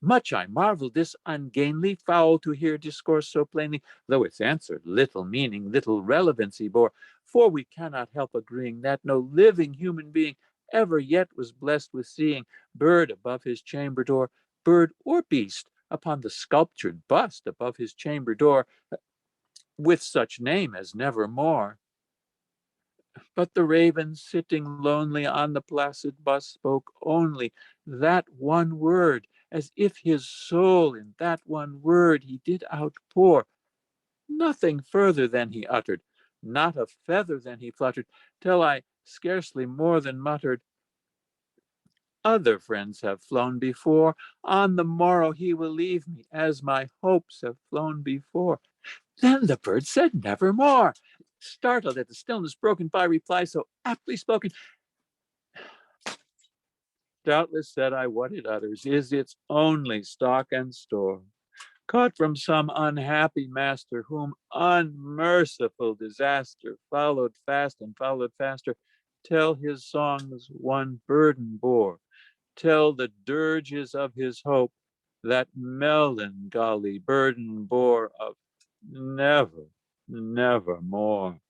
Much I marveled this ungainly fowl to hear discourse so plainly, though its answer little meaning, little relevancy bore. For we cannot help agreeing that no living human being ever yet was blessed with seeing bird above his chamber door, bird or beast upon the sculptured bust above his chamber door, with such name as nevermore. But the raven, sitting lonely on the placid bust, spoke only that one word, as if his soul in that one word he did outpour. Nothing further than he uttered, not a feather than he fluttered, till I scarcely more than muttered, other friends have flown before. On the morrow he will leave me, as my hopes have flown before. Then the bird said nevermore. Startled at the stillness broken by reply so aptly spoken, doubtless said I, what it utters is its only stock and store, caught from some unhappy master, whom unmerciful disaster followed fast and followed faster, till his songs one burden bore, till the dirges of his hope that melancholy burden bore of never, never more.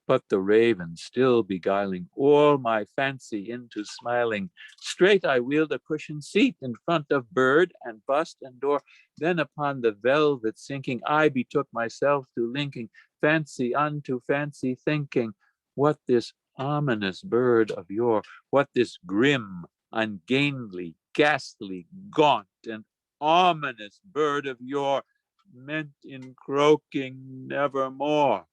But the raven still beguiling all my fancy into smiling, straight I wheeled a cushioned seat in front of bird and bust and door. Then upon the velvet sinking, I betook myself to linking fancy unto fancy, thinking what this ominous bird of yore, what this grim, ungainly, ghastly, gaunt, and ominous bird of yore meant in croaking nevermore.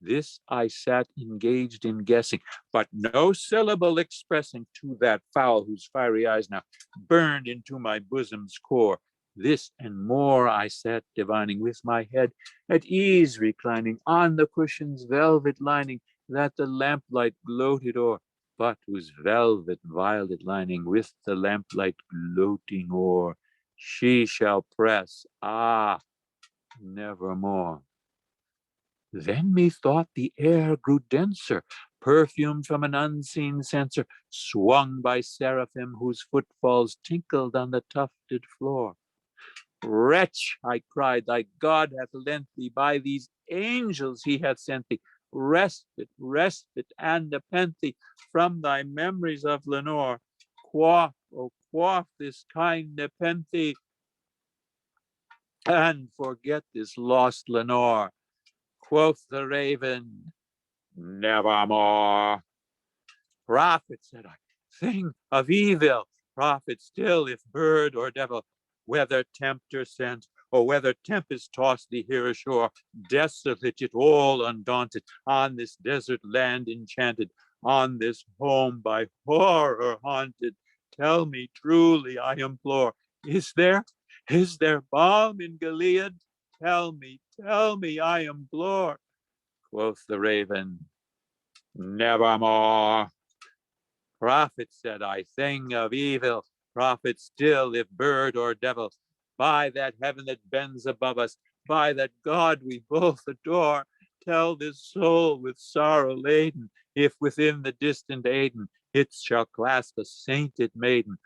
This I sat engaged in guessing, but no syllable expressing to that fowl whose fiery eyes now burned into my bosom's core. This and more I sat divining, with my head at ease reclining on the cushion's velvet lining that the lamplight gloated o'er, but whose velvet violet lining with the lamplight gloating o'er she shall press, nevermore. Then methought the air grew denser, perfumed from an unseen censer, swung by seraphim whose footfalls tinkled on the tufted floor. Wretch, I cried, thy God hath lent thee, by these angels he hath sent thee, respite, respite, and nepenthe from thy memories of Lenore. Quaff, oh quaff this kind nepenthe, and forget this lost Lenore. Quoth the raven, nevermore. Prophet, said I, thing of evil, prophet still, if bird or devil, whether tempter sent, or whether tempest tossed thee here ashore, desolate yet all undaunted, on this desert land enchanted, on this home by horror haunted, tell me truly, I implore, is there balm in Gilead? Tell me, I implore. Quoth the raven, nevermore. Prophet, said I, thing of evil, prophet still, if bird or devil, by that heaven that bends above us, by that God we both adore, tell this soul with sorrow laden, if within the distant Aidenn it shall clasp a sainted maiden,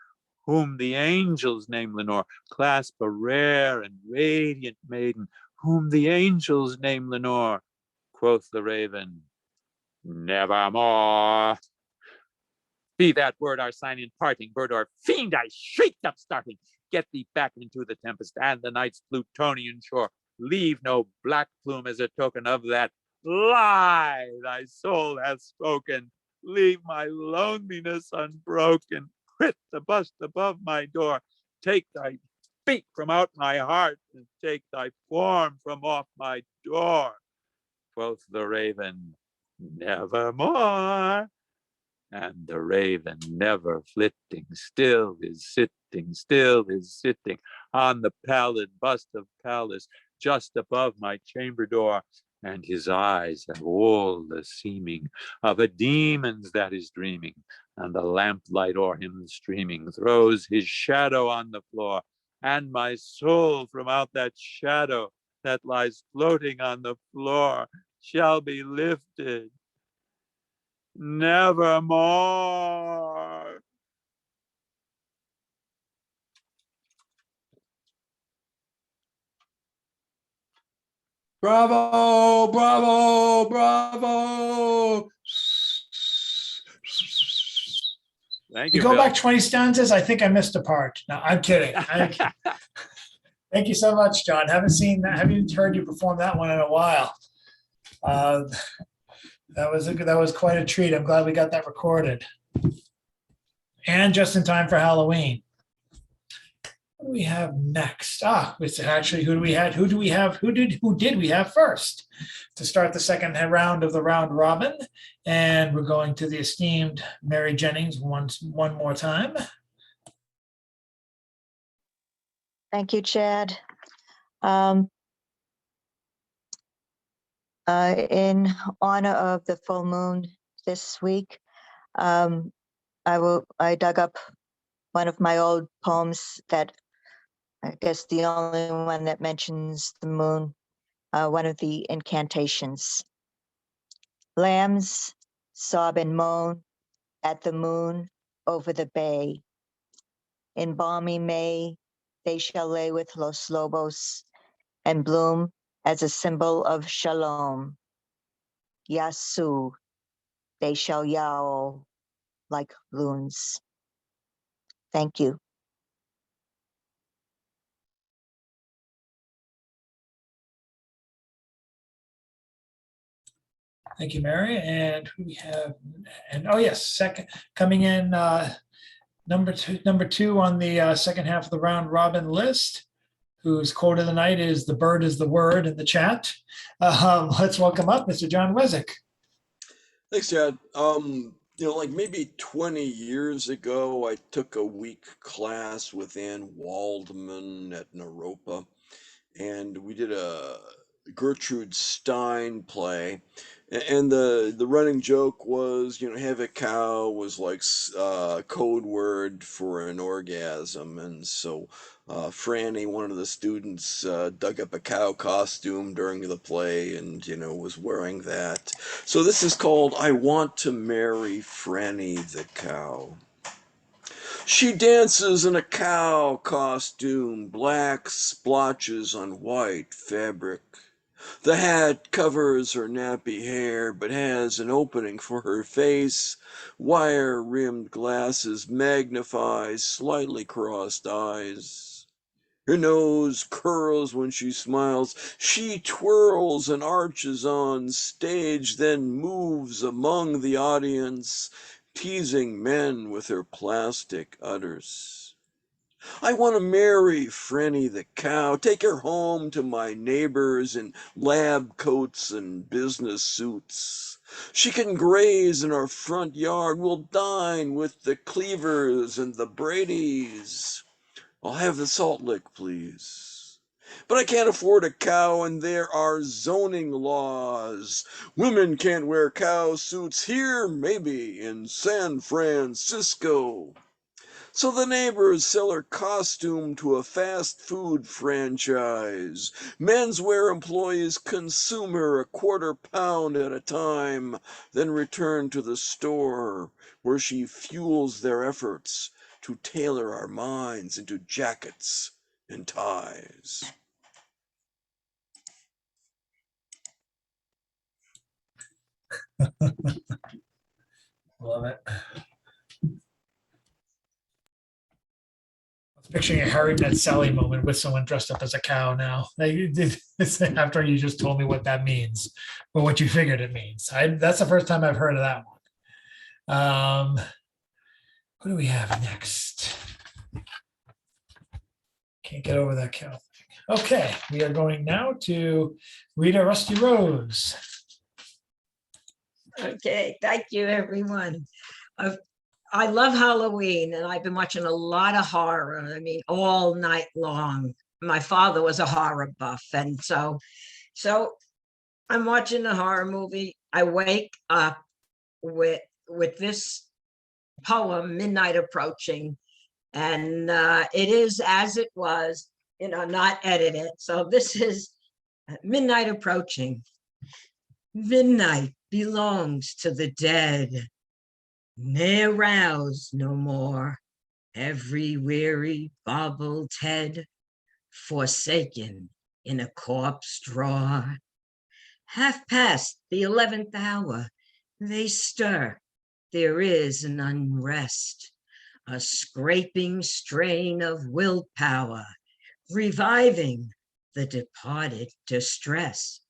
whom the angels name Lenore, clasp a rare and radiant maiden, whom the angels name Lenore. Quoth the raven, nevermore. Be that word our sign in parting, bird or fiend, I shrieked up starting. Get thee back into the tempest and the night's Plutonian shore. Leave no black plume as a token of that lie thy soul hath spoken. Leave my loneliness unbroken. Quit the bust above my door. Take thy feet from out my heart and take thy form from off my door. Quoth the raven, nevermore. And the raven, never flitting, still is sitting on the pallid bust of Pallas, just above my chamber door. And his eyes have all the seeming of a demon's that is dreaming, and the lamplight o'er him streaming throws his shadow on the floor. And my soul from out that shadow that lies floating on the floor shall be lifted nevermore. Bravo, bravo, bravo. Thank You you, go Bill. back 20 stanzas, I think I missed a part. No, I'm kidding. Thank you so much, John. Haven't heard you perform that one in a while. That was quite a treat. I'm glad we got that recorded. And just in time for Halloween. What do we have next? It's actually who did we have first to start the second round of the round robin? And we're going to the esteemed Mary Jennings one more time. Thank you, Chad. In honor of the full moon this week, I dug up one of my old poems that I guess the only one that mentions the moon, one of the incantations. Lambs sob and moan at the moon over the bay. In balmy May, they shall lay with Los Lobos and bloom as a symbol of shalom. Yasu, they shall yowl like loons. Thank you. Thank you, Mary. And who we have? And oh yes, second coming in number two on the second half of the round robin list. Whose quote of the night is "The bird is the word" in the chat. Let's welcome up Mr. John Wezek. Thanks, Chad. Like maybe 20 years ago, I took a week class with Ann Waldman at Naropa, and we did a Gertrude Stein play. And the running joke was, have a cow was like code word for an orgasm. And so Franny, one of the students, dug up a cow costume during the play and, was wearing that. So this is called I Want to Marry Franny the Cow. She dances in a cow costume, black splotches on white fabric. The hat covers her nappy hair, but has an opening for her face. Wire-rimmed glasses magnify slightly crossed eyes. Her nose curls when she smiles. She twirls and arches on stage, then moves among the audience, teasing men with her plastic udders. I want to marry Franny the cow, take her home to my neighbors in lab coats and business suits. She can graze in our front yard. We'll dine with the Cleavers and the Bradys. I'll have the salt lick, please. But I can't afford a cow, and there are zoning laws. Women can't wear cow suits here, maybe in San Francisco. So the neighbors sell her costume to a fast food franchise. Menswear employees consume her a £1/4 at a time, then return to the store where she fuels their efforts to tailor our minds into jackets and ties. Love it. Picturing a Harry Met Sally moment with someone dressed up as a cow now. Now you did after you just told me what that means, or what you figured it means. That's the first time I've heard of that one. What do we have next? Can't get over that cow thing. Okay, we are going now to Rita Rusty Rose. Okay, thank you, everyone. I love Halloween, and I've been watching a lot of horror. I mean, all night long. My father was a horror buff, and so I'm watching the horror movie. I wake up with this poem, Midnight Approaching, and it is as it was, not edited. So this is Midnight Approaching. Midnight belongs to the dead. Ne'er rouse no more every weary bobbled head, forsaken in a corpse drawer. Half past the 11th hour, they stir. There is an unrest, a scraping strain of willpower, reviving the departed distress.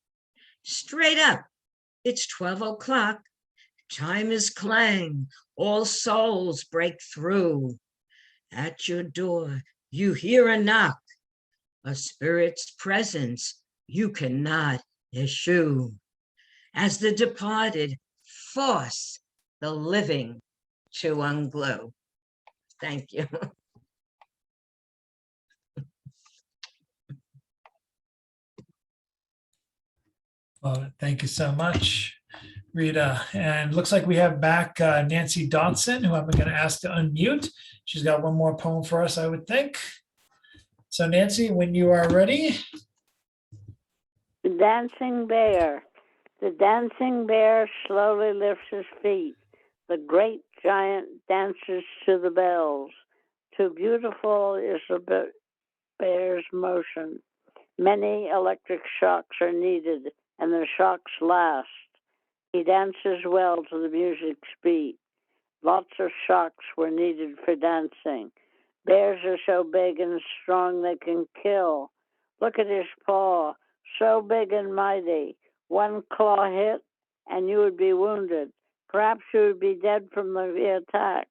Straight up, it's 12 o'clock. Time is clang, all souls break through. At your door, you hear a knock, a spirit's presence you cannot eschew. As the departed force the living to unglue. Thank you. Well, thank you so much, Rita. And looks like we have back Nancy Dodson, who I'm going to ask to unmute. She's got one more poem for us, I would think. So Nancy, when you are ready. The dancing bear. The dancing bear slowly lifts his feet. The great giant dances to the bells. Too beautiful is the bear's motion. Many electric shocks are needed, and the shocks last. He dances well to the music's beat. Lots of shocks were needed for dancing. Bears are so big and strong they can kill. Look at his paw, so big and mighty. One claw hit, and you would be wounded. Perhaps you would be dead from the attack.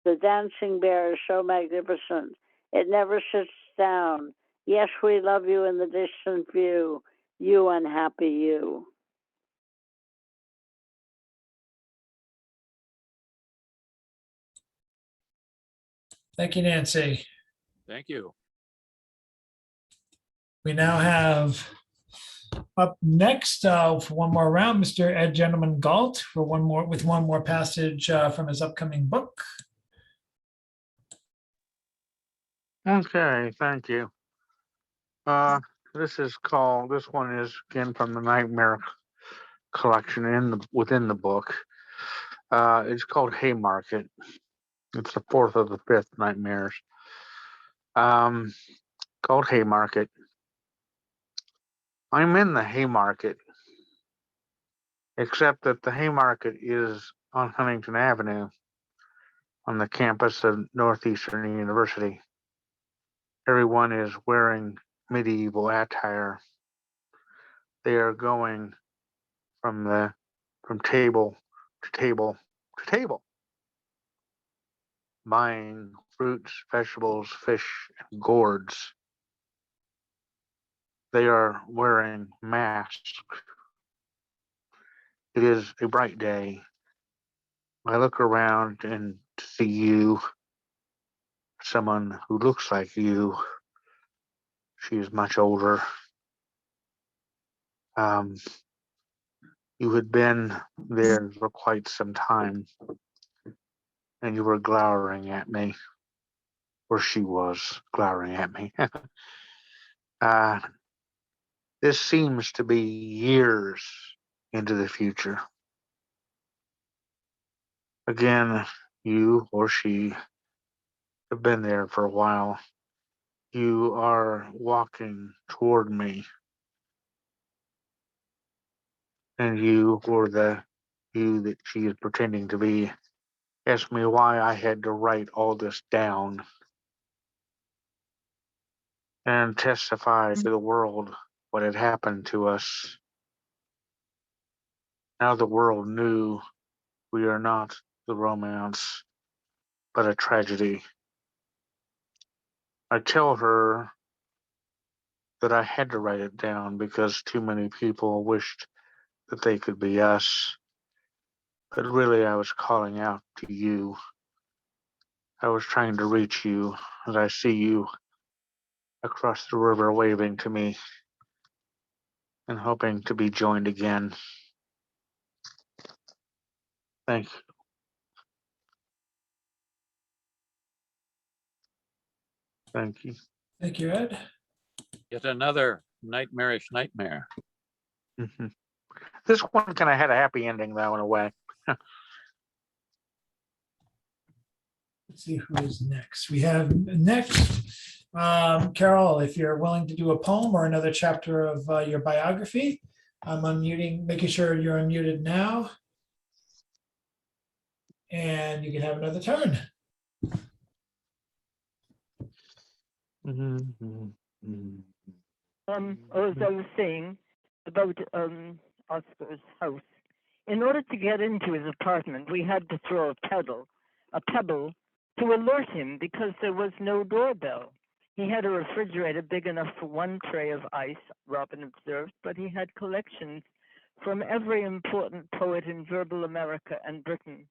The dancing bear is so magnificent. It never sits down. Yes, we love you in the distant view. You unhappy you. Thank you, Nancy. Thank you. We now have up next for one more round, Mr. Ed Gentleman Galt for one more passage from his upcoming book. Okay, thank you. This one is again from the Nightmare collection within the book. It's called Haymarket. It's the fourth of the fifth Nightmares. Called Haymarket. I'm in the Haymarket, except that the Haymarket is on Huntington Avenue on the campus of Northeastern University. Everyone is wearing medieval attire. They are going from table to table to table, buying fruits, vegetables, fish, and gourds. They are wearing masks. It is a bright day. I look around and see you, someone who looks like you. She is much older. You had been there for quite some time, and you were glowering at me, or she was glowering at me. This seems to be years into the future. Again, you or she have been there for a while. You are walking toward me, and you or the you that she is pretending to be, asked me why I had to write all this down and testify to the world what had happened to us. Now the world knew we are not the romance, but a tragedy. I tell her that I had to write it down because too many people wished that they could be us. But really, I was calling out to you. I was trying to reach you as I see you across the river waving to me and hoping to be joined again. Thank you. Thank you. Thank you, Ed. Yet another nightmarish nightmare. Mhm. This one kind of had a happy ending, though, in a way. Let's see who is next. We have next, Carol, if you're willing to do a poem or another chapter of your biography. I'm unmuting, making sure you're unmuted now. And you can have another turn. As I was saying about Oscar's house, in order to get into his apartment, we had to throw a pebble to alert him because there was no doorbell. He had a refrigerator big enough for one tray of ice, Robin observed, but he had collections from every important poet in verbal America and Britain.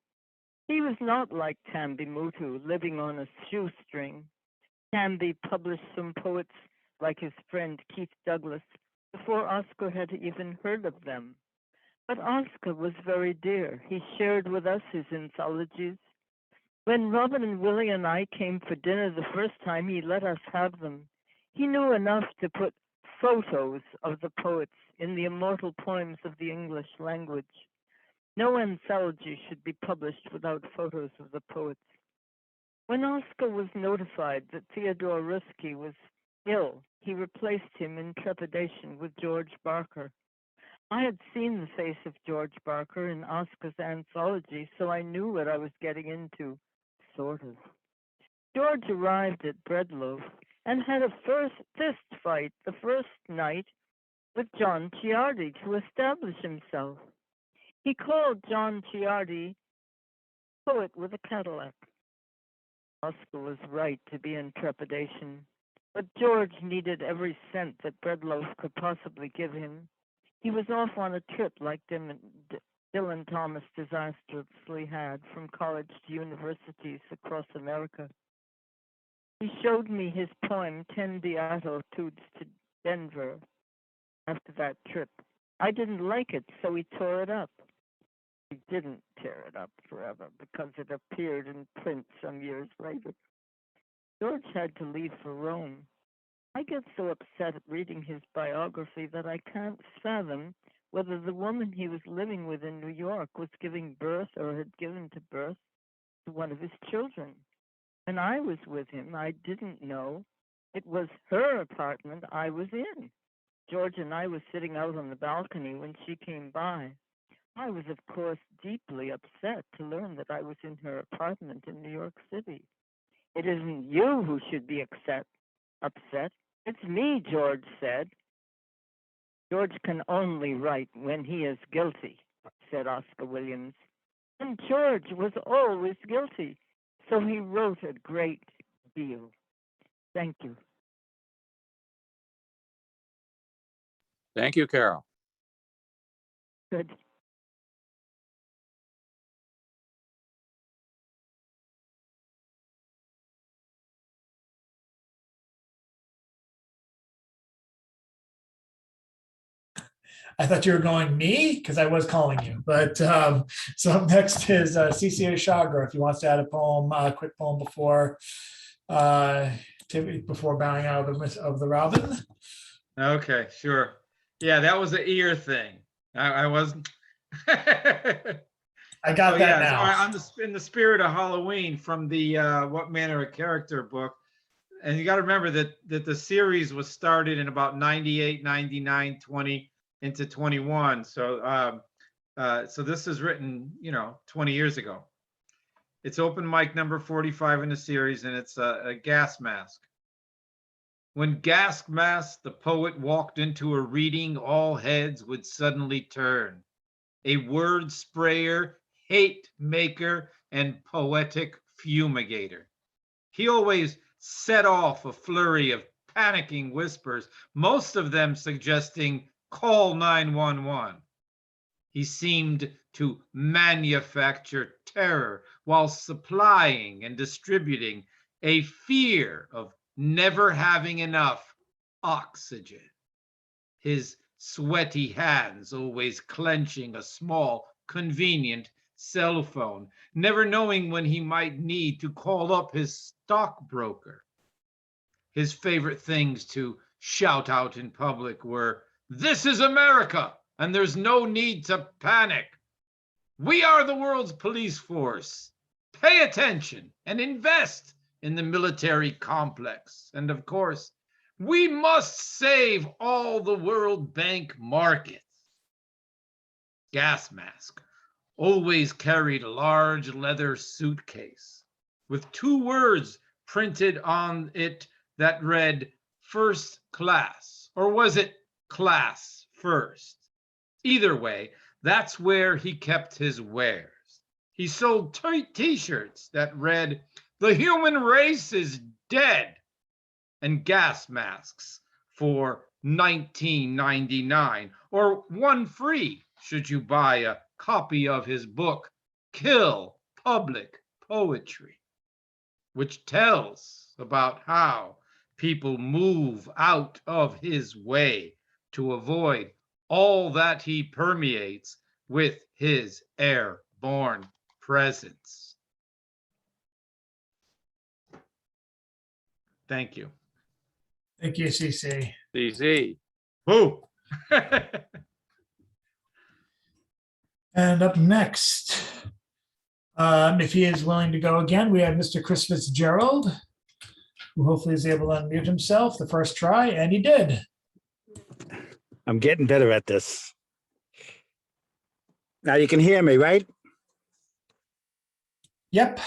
He was not like Tambi Mutu, living on a shoestring. Tambi published some poets like his friend Keith Douglas before Oscar had even heard of them. But Oscar was very dear. He shared with us his anthologies. When Robin and Willie and I came for dinner the first time, he let us have them. He knew enough to put photos of the poets in the immortal poems of the English language. No anthology should be published without photos of the poets. When Oscar was notified that Theodore Ruski was ill, he replaced him in trepidation with George Barker. I had seen the face of George Barker in Oscar's anthology, so I knew what I was getting into, sort of. George arrived at Breadloaf and had a fist fight the first night with John Ciardi to establish himself. He called John Ciardi poet with a Cadillac. Oscar was right to be in trepidation, but George needed every cent that Breadloaf could possibly give him. He was off on a trip like Dylan Thomas disastrously had, from college to universities across America. He showed me his poem, 10 Beatitudes to Denver, after that trip. I didn't like it, so he tore it up. He didn't tear it up forever because it appeared in print some years later. George had to leave for Rome. I get so upset at reading his biography that I can't fathom whether the woman he was living with in New York was giving birth or had given to birth to one of his children. When I was with him, I didn't know it was her apartment I was in. George and I were sitting out on the balcony when she came by. I was, of course, deeply upset to learn that I was in her apartment in New York City. It isn't you who should be upset. It's me, George said. George can only write when he is guilty, said Oscar Williams. And George was always guilty, so he wrote a great deal. Thank you. Thank you, Carol. Good. I thought you were going me because I was calling you. But so up next is CCA Chagra, if he wants to add a poem, a quick poem before bowing out of the Robin. Okay, sure. Yeah, that was the ear thing. I wasn't. I got that now. So in the spirit of Halloween from the What Manner of Character book. And you got to remember that the series was started in about 98, 99, 20 into 21. So So this is written, 20 years ago. It's open mic number 45 in the series, and it's a gas mask. When gas mask the poet walked into a reading, all heads would suddenly turn. A word sprayer, hate maker, and poetic fumigator. He always set off a flurry of panicking whispers, most of them suggesting call 911. He seemed to manufacture terror while supplying and distributing a fear of never having enough oxygen. His sweaty hands always clenching a small, convenient cell phone, never knowing when he might need to call up his stockbroker. His favorite things to shout out in public were, "This is America, and there's no need to panic. We are the world's police force. Pay attention and invest in the military complex. And of course, we must save all the World Bank markets." Gas mask always carried a large leather suitcase with 2 words printed on it that read first class, or was it class first? Either way, that's where he kept his wares. He sold t-shirts that read, "The human race is dead," and gas masks for $19.99, or 1 free should you buy a copy of his book, Kill Public Poetry, which tells about how people move out of his way to avoid all that he permeates with his airborne presence. Thank you. Thank you, CC. CC. Woo! And up next, if he is willing to go again, we have Mr. Chris Fitzgerald, who hopefully is able to unmute himself the first try, and he did. I'm getting better at this. Now you can hear me, right? Yep.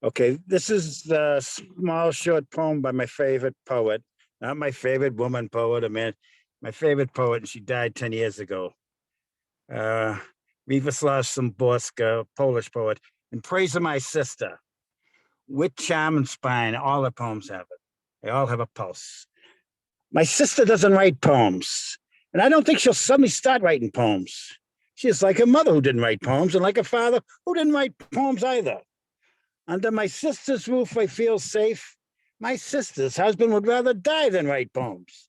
Okay, this is the small short poem by my favorite poet, not my favorite woman poet, my favorite poet, and she died 10 years ago. Vivaslav Szymborska, Polish poet, in praise of my sister. Wit, charm, and spine, all her poems have it. They all have a pulse. My sister doesn't write poems, and I don't think she'll suddenly start writing poems. She's like her mother who didn't write poems, and like her father who didn't write poems either. Under my sister's roof, I feel safe. My sister's husband would rather die than write poems.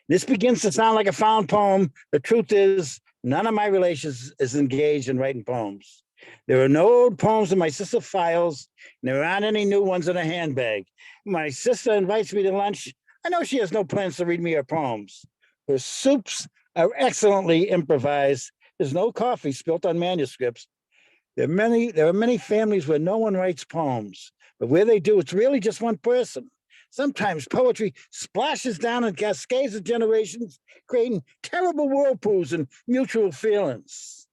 This begins to sound like a found poem. The truth is, none of my relations is engaged in writing poems. There are no old poems in my sister's files, and there aren't any new ones in her handbag. My sister invites me to lunch. I know she has no plans to read me her poems. Her soups are excellently improvised. There's no coffee spilt on manuscripts. There are many families where no one writes poems, but where they do, it's really just one person. Sometimes poetry splashes down and cascades of generations, creating terrible whirlpools and mutual feelings.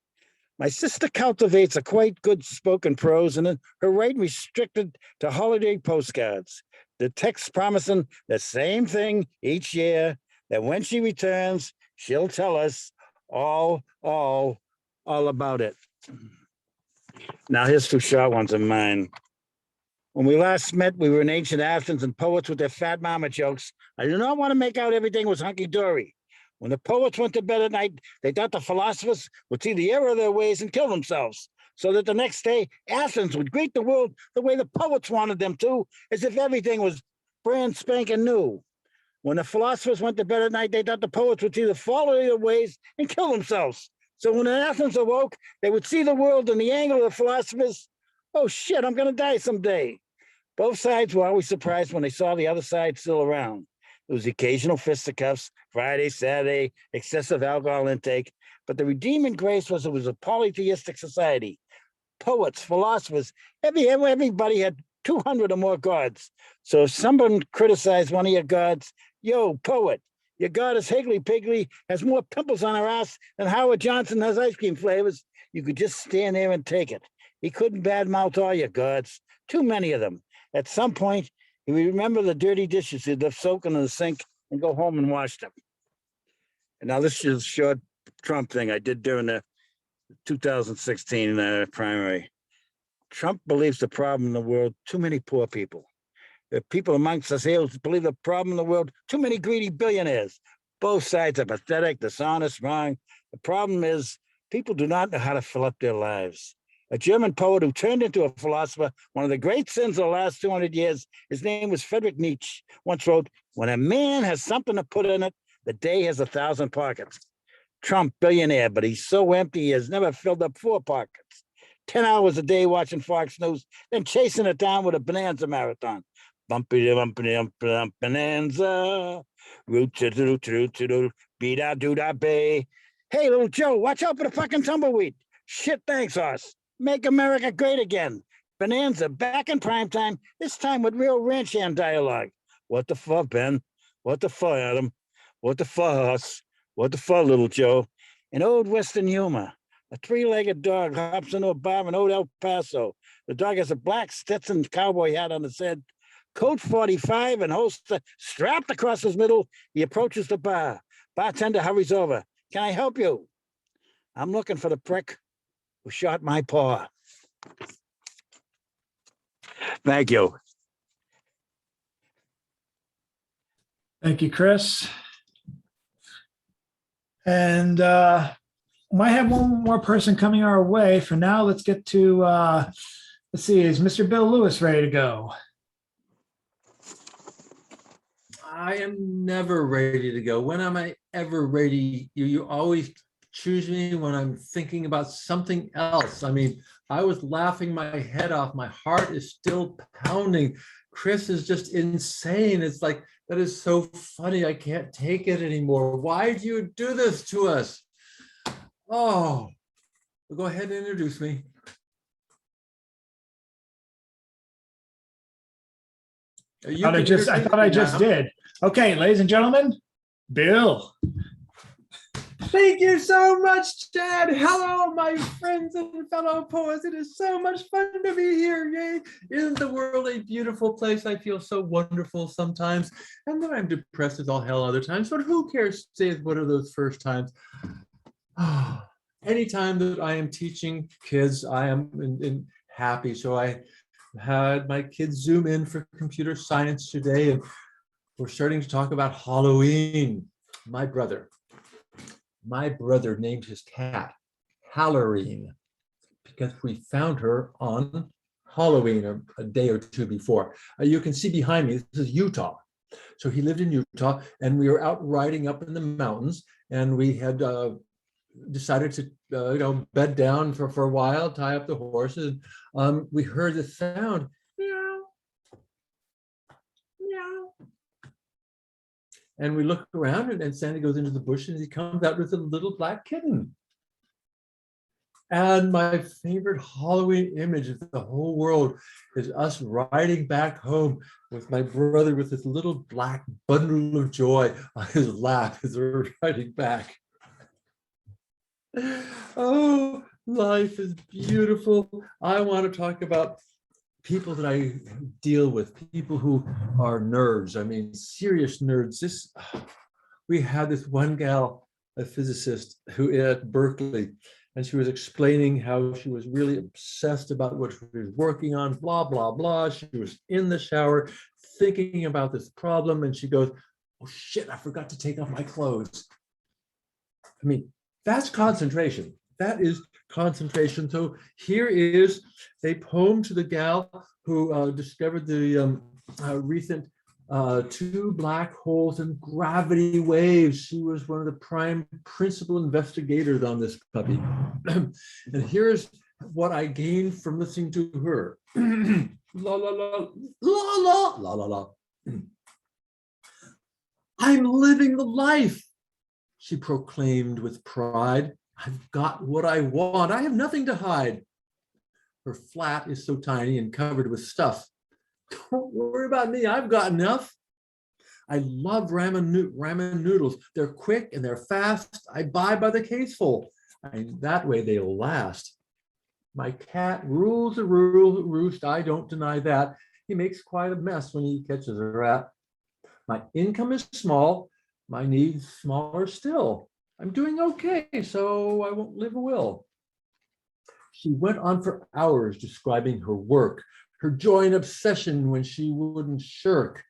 My sister cultivates a quite good spoken prose, and her writing restricted to holiday postcards. The text promising the same thing each year, that when she returns, she'll tell us all about it. Now here's 2 short ones of mine. When we last met, we were in ancient Athens, and poets with their fat mama jokes. I do not want to make out everything was hunky-dory. When the poets went to bed at night, they thought the philosophers would see the error of their ways and kill themselves, so that the next day, Athens would greet the world the way the poets wanted them to, as if everything was brand spanking new. When the philosophers went to bed at night, they thought the poets would see the folly of their ways and kill themselves. So when the Athens awoke, they would see the world in the angle of the philosophers. Oh shit, I'm gonna die someday. Both sides were always surprised when they saw the other side still around. There was occasional fisticuffs, Friday, Saturday, excessive alcohol intake, but the redeeming grace was it was a polytheistic society. Poets, philosophers, everybody had 200 or more gods. So if someone criticized one of your gods, yo, poet, Your goddess Higgly Piggly has more pimples on her ass than Howard Johnson has ice cream flavors. You could just stand there and take it. He couldn't badmouth all your gods. Too many of them. At some point, he would remember the dirty dishes he'd left soaking in the sink and go home and wash them. And now this is a short Trump thing I did during the 2016 primary. Trump believes the problem in the world, too many poor people. There are people amongst us here who believe the problem in the world, too many greedy billionaires. Both sides are pathetic, dishonest, wrong. The problem is people do not know how to fill up their lives. A German poet who turned into a philosopher, one of the great sins of the last 200 years, his name was Friedrich Nietzsche, once wrote, when a man has something to put in it, the day has 1,000 pockets. Trump, billionaire, but he's so empty, he has never filled up 4 pockets. 10 hours a day watching Fox News, then chasing it down with a bonanza marathon. Bumpy, bumpy, bumpy, bonanza. Root, beat out, do da bay. Hey, little Joe, watch out for the fucking tumbleweed. Shit, thanks, Hoss. Make America great again. Bonanza back in prime time, this time with real ranch hand dialogue. What the fuck, Ben? What the fuck, Adam? What the fuck, Hoss? What the fuck, little Joe? An old Western humor. A 3-legged dog hops into a bar in old El Paso. The dog has a black Stetson cowboy hat on his head, coat 45 and holster strapped across his middle. He approaches the bar. Bartender hurries over. Can I help you? I'm looking for the prick who shot my paw. Thank you. Thank you, Chris. And might have one more person coming our way. For now, let's get to, let's see, is Mr. Bill Lewis ready to go? I am never ready to go. When am I ever ready? You always choose me when I'm thinking about something else. I mean, I was laughing my head off. My heart is still pounding. Chris is just insane. It's like, that is so funny. I can't take it anymore. Why do you do this to us? Oh, well, go ahead and introduce me. I thought I just did. Okay, ladies and gentlemen, Bill. Thank you so much, Chad. Hello, my friends and fellow poets. It is so much fun to be here. Yay. Isn't the world a beautiful place? I feel so wonderful sometimes. And then I'm depressed as all hell other times. But who cares? Say it's one of those first times. Oh, anytime that I am teaching kids, I am happy. So I had my kids Zoom in for computer science today, and we're starting to talk about Halloween. My brother named his cat Hallerine because we found her on Halloween or a day or two before. You can see behind me, this is Utah. So he lived in Utah, and we were out riding up in the mountains, and we had decided to bed down for a while, tie up the horses. We heard the sound, meow, meow. And we look around, and Sandy goes into the bush, and he comes out with a little black kitten. And my favorite Halloween image of the whole world is us riding back home with my brother with this little black bundle of joy on his lap as we're riding back. Oh, life is beautiful. I want to talk about people that I deal with, people who are nerds. I mean, serious nerds. We had this one gal, a physicist, who at Berkeley, and she was explaining how she was really obsessed about what she was working on, blah, blah, blah. She was in the shower thinking about this problem, and she goes, oh shit, I forgot to take off my clothes. I mean, that's concentration. That is concentration. So here is a poem to the gal who discovered the recent 2 black holes and gravity waves. She was one of the prime principal investigators on this puppy. And here's what I gained from listening to her. La la la la la la la la. I'm living the life, she proclaimed with pride. I've got what I want. I have nothing to hide. Her flat is so tiny and covered with stuff. Don't worry about me. I've got enough. I love ramen noodles. They're quick and they're fast. I buy by the caseful. And that way they'll last. My cat rules the roost. I don't deny that. He makes quite a mess when he catches a rat. My income is small. My needs smaller still. I'm doing okay, so I won't live a will. She went on for hours describing her work, her joy and obsession when she wouldn't shirk.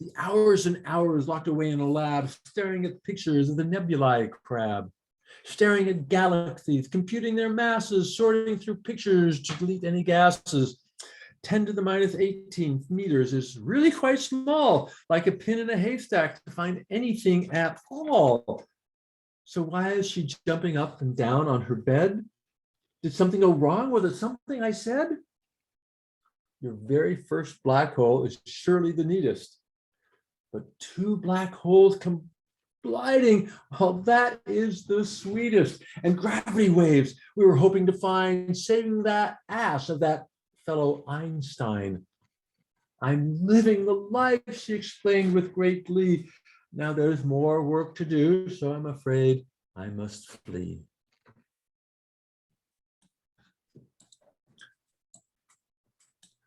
The hours and hours locked away in a lab, staring at pictures of the nebulae crab, staring at galaxies, computing their masses, sorting through pictures to delete any gases. 10 to the minus 18th meters is really quite small, like a pin in a haystack to find anything at all. So why is she jumping up and down on her bed? Did something go wrong? Was it something I said? Your very first black hole is surely the neatest, but 2 black holes colliding, well, that is the sweetest. And gravity waves, we were hoping to find, saving that ass of that fellow Einstein. I'm living the life, she explained with great glee. Now there's more work to do, so I'm afraid I must flee.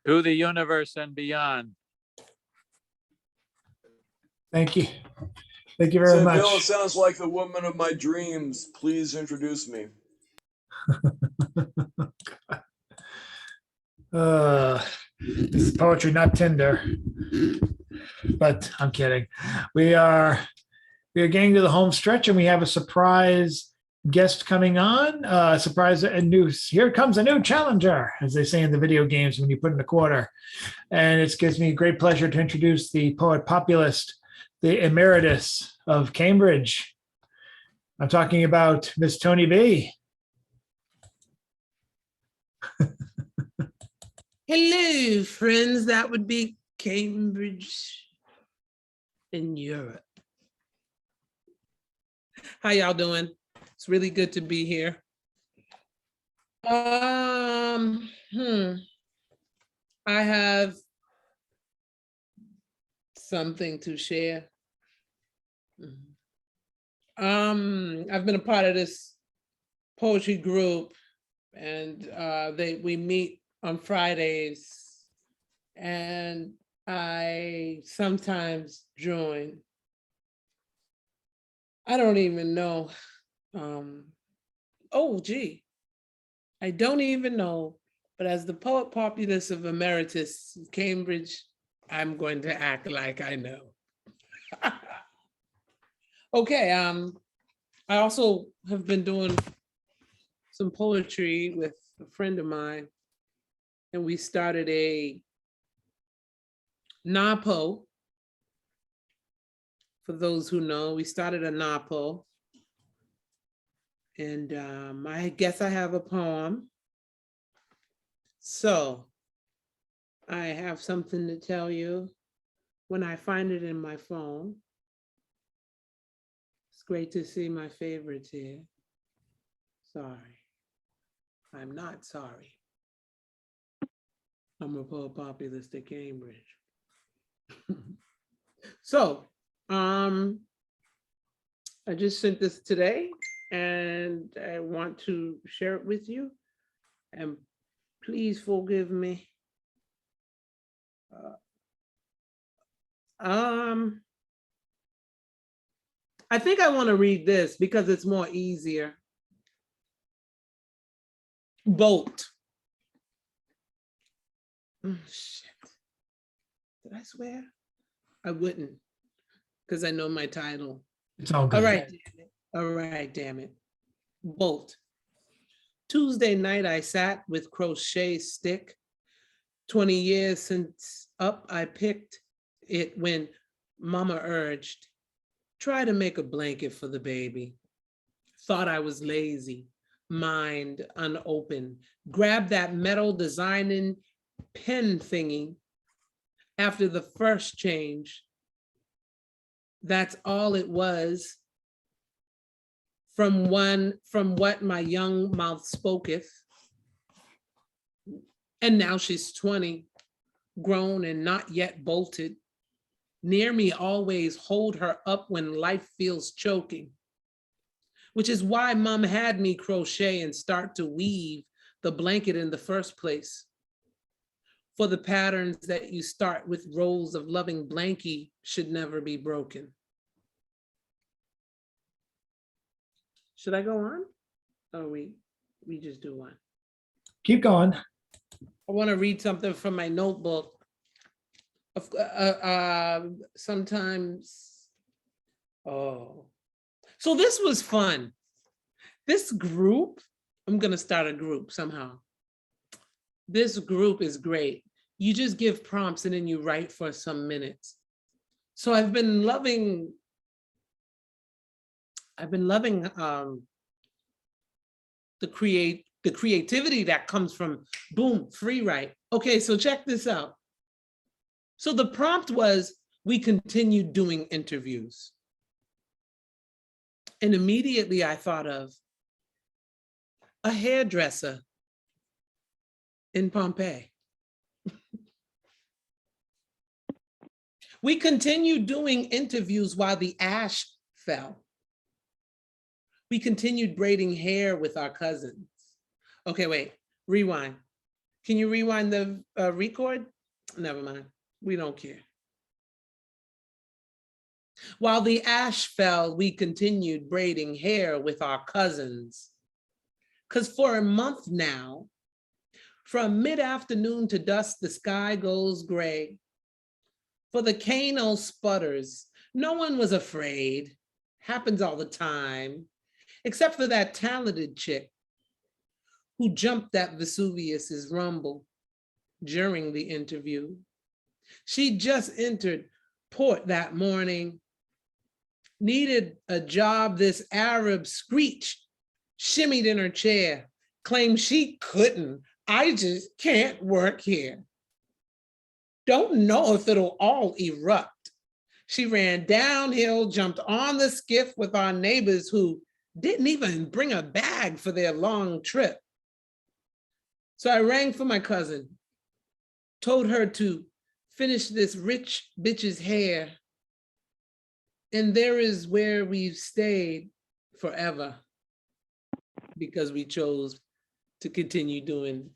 To the universe and beyond. Thank you. Thank you very Say, much. Bill, it sounds like the woman of my dreams. Please introduce me. This is poetry, not Tinder. But I'm kidding. We are getting to the home stretch, and we have a surprise guest coming on. Surprise and news. Here comes a new challenger, as they say in the video games when you put in a quarter. And it gives me great pleasure to introduce the poet populist, the emeritus of Cambridge. I'm talking about Miss Tony B. Hello, friends. That would be Cambridge in Europe. How y'all doing? It's really good to be here. I have something to share. I've been a part of this poetry group, and we meet on Fridays, and I sometimes join. I don't even know. I don't even know. But as the poet populist of Emeritus Cambridge, I'm going to act like I know. Okay, I also have been doing some poetry with a friend of mine, and we started a NAPO. For those who know, we started a NAPO. And I guess I have a poem. So I have something to tell you when I find it in my phone. It's great to see my favorites here. Sorry, I'm not sorry. I'm a poet populist at Cambridge. So, I just sent this today, and I want to share it with you. And please forgive me. I think I want to read this because it's more easier. Bolt. Oh, shit. Did I swear? I wouldn't, because I know my title. It's all good. All right, damn it. All right, damn it. Bolt. Tuesday night, I sat with crochet stick. 20 years since up, I picked it when mama urged, try to make a blanket for the baby. Thought I was lazy, mind unopened. Grabbed that metal designing pen thingy after the first change. That's all it was. From what my young mouth spoketh. And now she's 20, grown and not yet bolted. Near me always, hold her up when life feels choking. Which is why mom had me crochet and start to weave the blanket in the first place. For the patterns that you start with rolls of loving blankie should never be broken. Should I go on? Or we just do one? Keep going. I want to read something from my notebook. Sometimes, oh. So this was fun. This group, I'm gonna start a group somehow. This group is great. You just give prompts and then you write for some minutes. So I've been loving the creativity that comes from boom, free write. Okay, so check this out. So the prompt was, we continued doing interviews. And immediately I thought of a hairdresser in Pompeii. We continued doing interviews while the ash fell. We continued braiding hair with our cousins. Okay, wait, rewind. Can you rewind the record? Never mind, we don't care. While the ash fell, we continued braiding hair with our cousins. Because for a month now, from mid-afternoon to dusk, the sky goes gray. For the Kano sputters, no one was afraid. Happens all the time, except for that talented chick who jumped at Vesuvius's rumble during the interview. She just entered port that morning, needed a job. This Arab screeched, shimmied in her chair, claimed she couldn't. I just can't work here. Don't know if it'll all erupt. She ran downhill, jumped on the skiff with our neighbors who didn't even bring a bag for their long trip. So I rang for my cousin, told her to finish this rich bitch's hair. And there is where we've stayed forever, because we chose to continue doing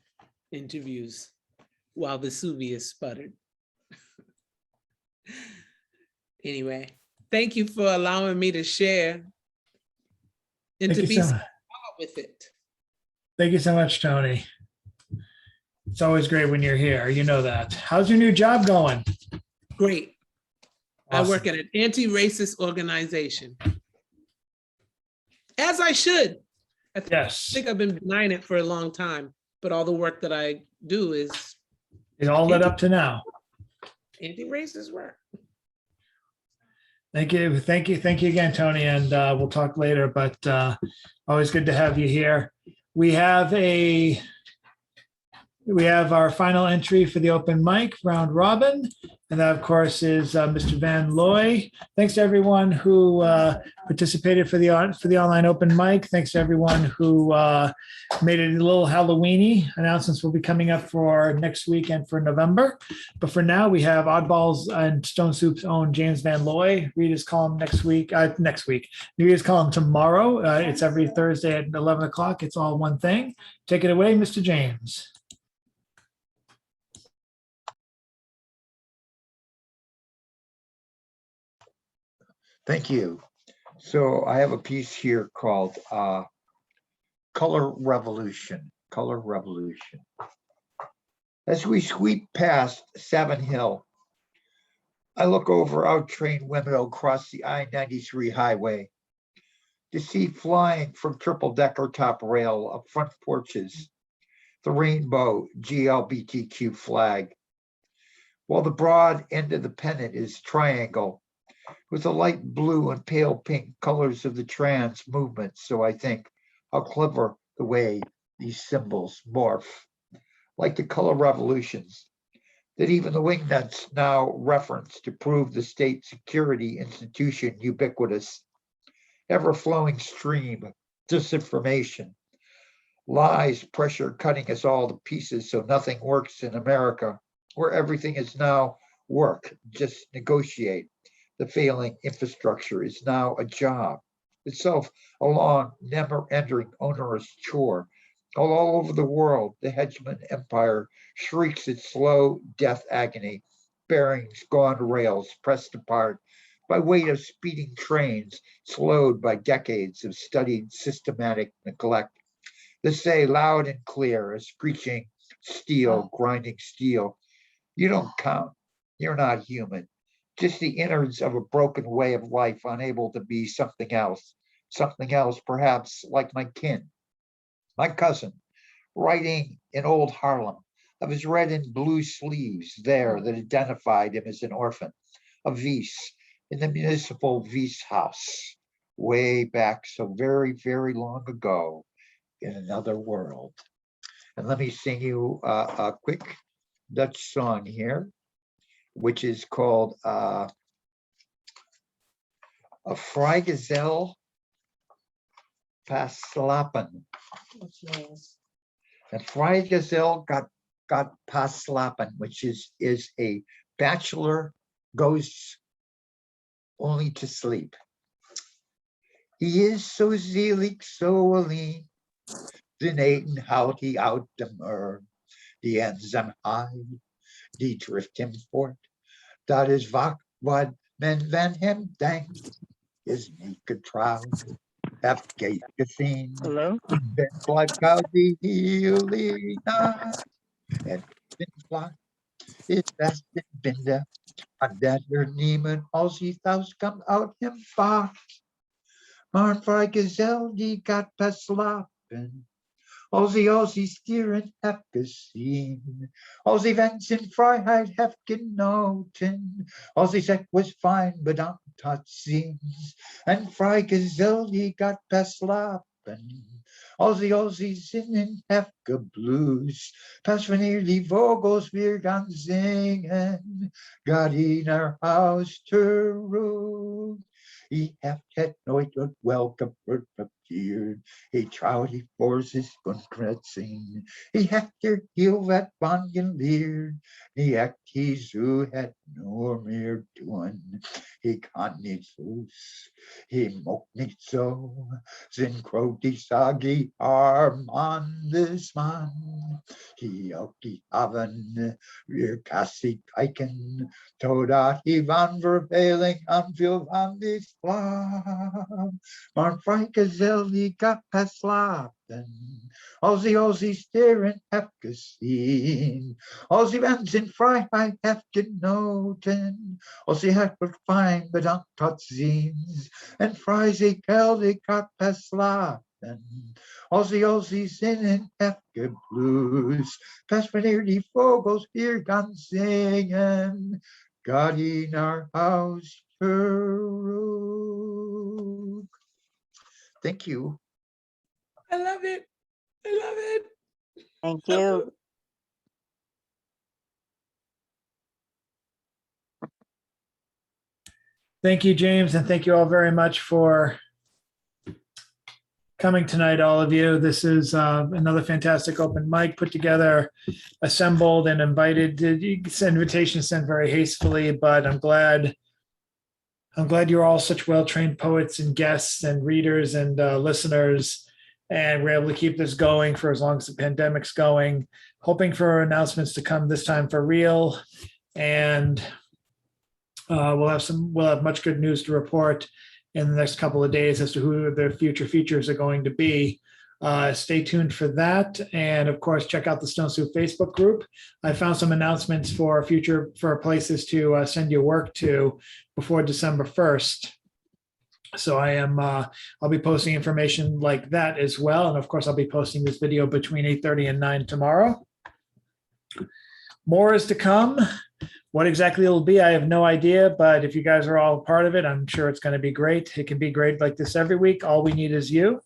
interviews while Vesuvius sputtered. Anyway, thank you for allowing me to share and Thank to you be so so much. proud with it. Thank you so much, Tony. It's always great when you're here. You know that. How's your new job going? Great. Awesome. I work at an anti-racist organization. As I should. I think I've been denying it for a long time, but all the work that I do is It all led up to now. anti-racist work. Thank you. Thank you. Thank you again, Tony. And we'll talk later, but always good to have you here. We have our final entry for the open mic round robin. And that, of course, is Mr. Van Looy. Thanks to everyone who participated for the online open mic. Thanks to everyone who made it a little Halloweeny. Announcements will be coming up for next week and for November. But for now, we have Oddballs and Stone Soup's own James Van Looy. Rita's column next week. Rita's column tomorrow. It's every Thursday at 11 o'clock. It's all one thing. Take it away, Mr. James. Thank you. So I have a piece here called Color Revolution. Color Revolution. As we sweep past Savin Hill, I look over our train window across the I-93 highway to see flying from triple-decker top rail of front porches the rainbow GLBTQ flag, while the broad end of the pennant is triangle with the light blue and pale pink colors of the trans movement. So I think how clever the way these symbols morph, like the color revolutions that even the wingnuts now reference to prove the state security institution ubiquitous, ever-flowing stream, disinformation, lies, pressure cutting us all to pieces so nothing works in America, where everything is now work, just negotiate. The failing infrastructure is now a job itself, a long, never-ending, onerous chore. All over the world, the hegemon empire shrieks its slow death agony, bearings gone to rails, pressed apart by weight of speeding trains, slowed by decades of studied systematic neglect. They say loud and clear, a screeching steel, grinding steel. You don't count. You're not human. Just the innards of a broken way of life, unable to be something else perhaps like my kin, my cousin, writing in old Harlem of his red and blue sleeves there that identified him as an orphan, a vice in the municipal vice house, way back so very, very long ago in another world. And let me sing you a quick Dutch song here, which is called A Vrijgezel pas slapen. And Vrijgezel got pas slapen, which is a bachelor goes only to sleep. He is so zielig, so alleen. Zijn eten houdt hij uit de muur. Die eenzaamheid, die drift hem voort. Dat is wat men van hem denkt. Is niet getrouwd. Heeft Kate gezien. Hello? Ben blijft koud die hele nacht. En ben vlak is best in binden. Maar dat er niemand als hij thuis komt uit hem vaart. Maar een vrijgezel die gaat pas slapen. Als hij stieren heeft gezien. Als hij wens in vrijheid heeft genoten. Als hij zegt was fijn, bedankt, tot ziens. En vrijgezel die gaat pas slapen. Als hij zinnen heeft gebloesd. Pas wanneer die vogels weer gaan zingen. Gaat hij naar huis terug. Hij heeft het nooit wat welke verkeerd. Hij trouwt die voor zijn zien. Hij heeft er heel wat van geleerd. Hij heeft zo het nooit meer doen. Hij kan niet los. Hij mocht niet zo. Zijn groot die sagi arm aan de man. Hij ook die avond weer kassie kijken. Totdat hij van verveling aanviel van die slaap. Maar een vrijgezel die gaat pas slapen. Als hij steren heeft gezien. Als hij wens in vrijheid heeft genoten. Als hij het wordt fijn, bedankt, tot ziens. En vrijgezel die gaat pas slapen. Als hij zinnen heeft gebloesd. Pas wanneer die vogels weer gaan zingen. Gaat hij naar huis terug. Thank you. I love it. I love it. Thank you. Thank you, James, and thank you all very much for coming tonight, all of you. This is another fantastic open mic put together, assembled and invited. This invitation sent very hastily, but I'm glad you're all such well-trained poets and guests and readers and listeners, and we're able to keep this going for as long as the pandemic's going, hoping for announcements to come this time for real. And we'll have much good news to report in the next couple of days as to who the future features are going to be. Stay tuned for that. And of course, check out the Stone Soup Facebook group. I found some announcements for places to send your work to before December 1st. So I'll be posting information like that as well. And of course, I'll be posting this video between 8:30 and 9 tomorrow. More is to come. What exactly it'll be, I have no idea, but if you guys are all part of it, I'm sure it's going to be great. It can be great like this every week. All we need is you.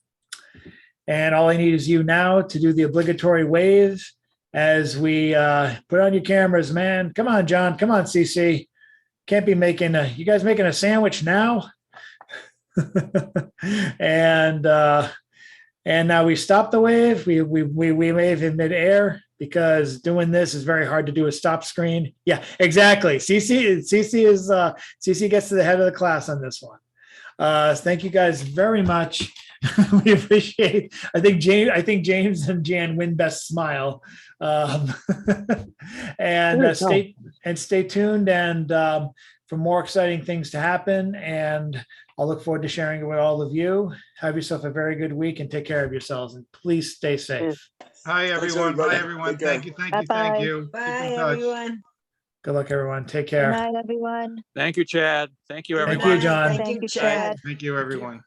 And all I need is you now to do the obligatory wave as we put on your cameras, man. Come on, John. Come on, CC. Can't be you guys making a sandwich now? And now we stop the wave. We wave in midair. because doing this is very hard to do a stop screen. Yeah, exactly. CC gets to the head of the class on this one. Thank you guys very much. We appreciate. I think James and Jan win best smile. And stay tuned and for more exciting things to happen. And I'll look forward to sharing it with all of you. Have yourself a very good week and take care of yourselves. And please stay safe. Hi, everyone. Bye, everyone. Take care. Thank you. Thank you. Bye-bye. Thank you. Keep Bye, in touch. everyone. Good luck, everyone. Take Good care. night, everyone. Thank you, Chad. Thank you, Thank everyone. you, John. Thank you, Chad. Chad. Thank you, everyone.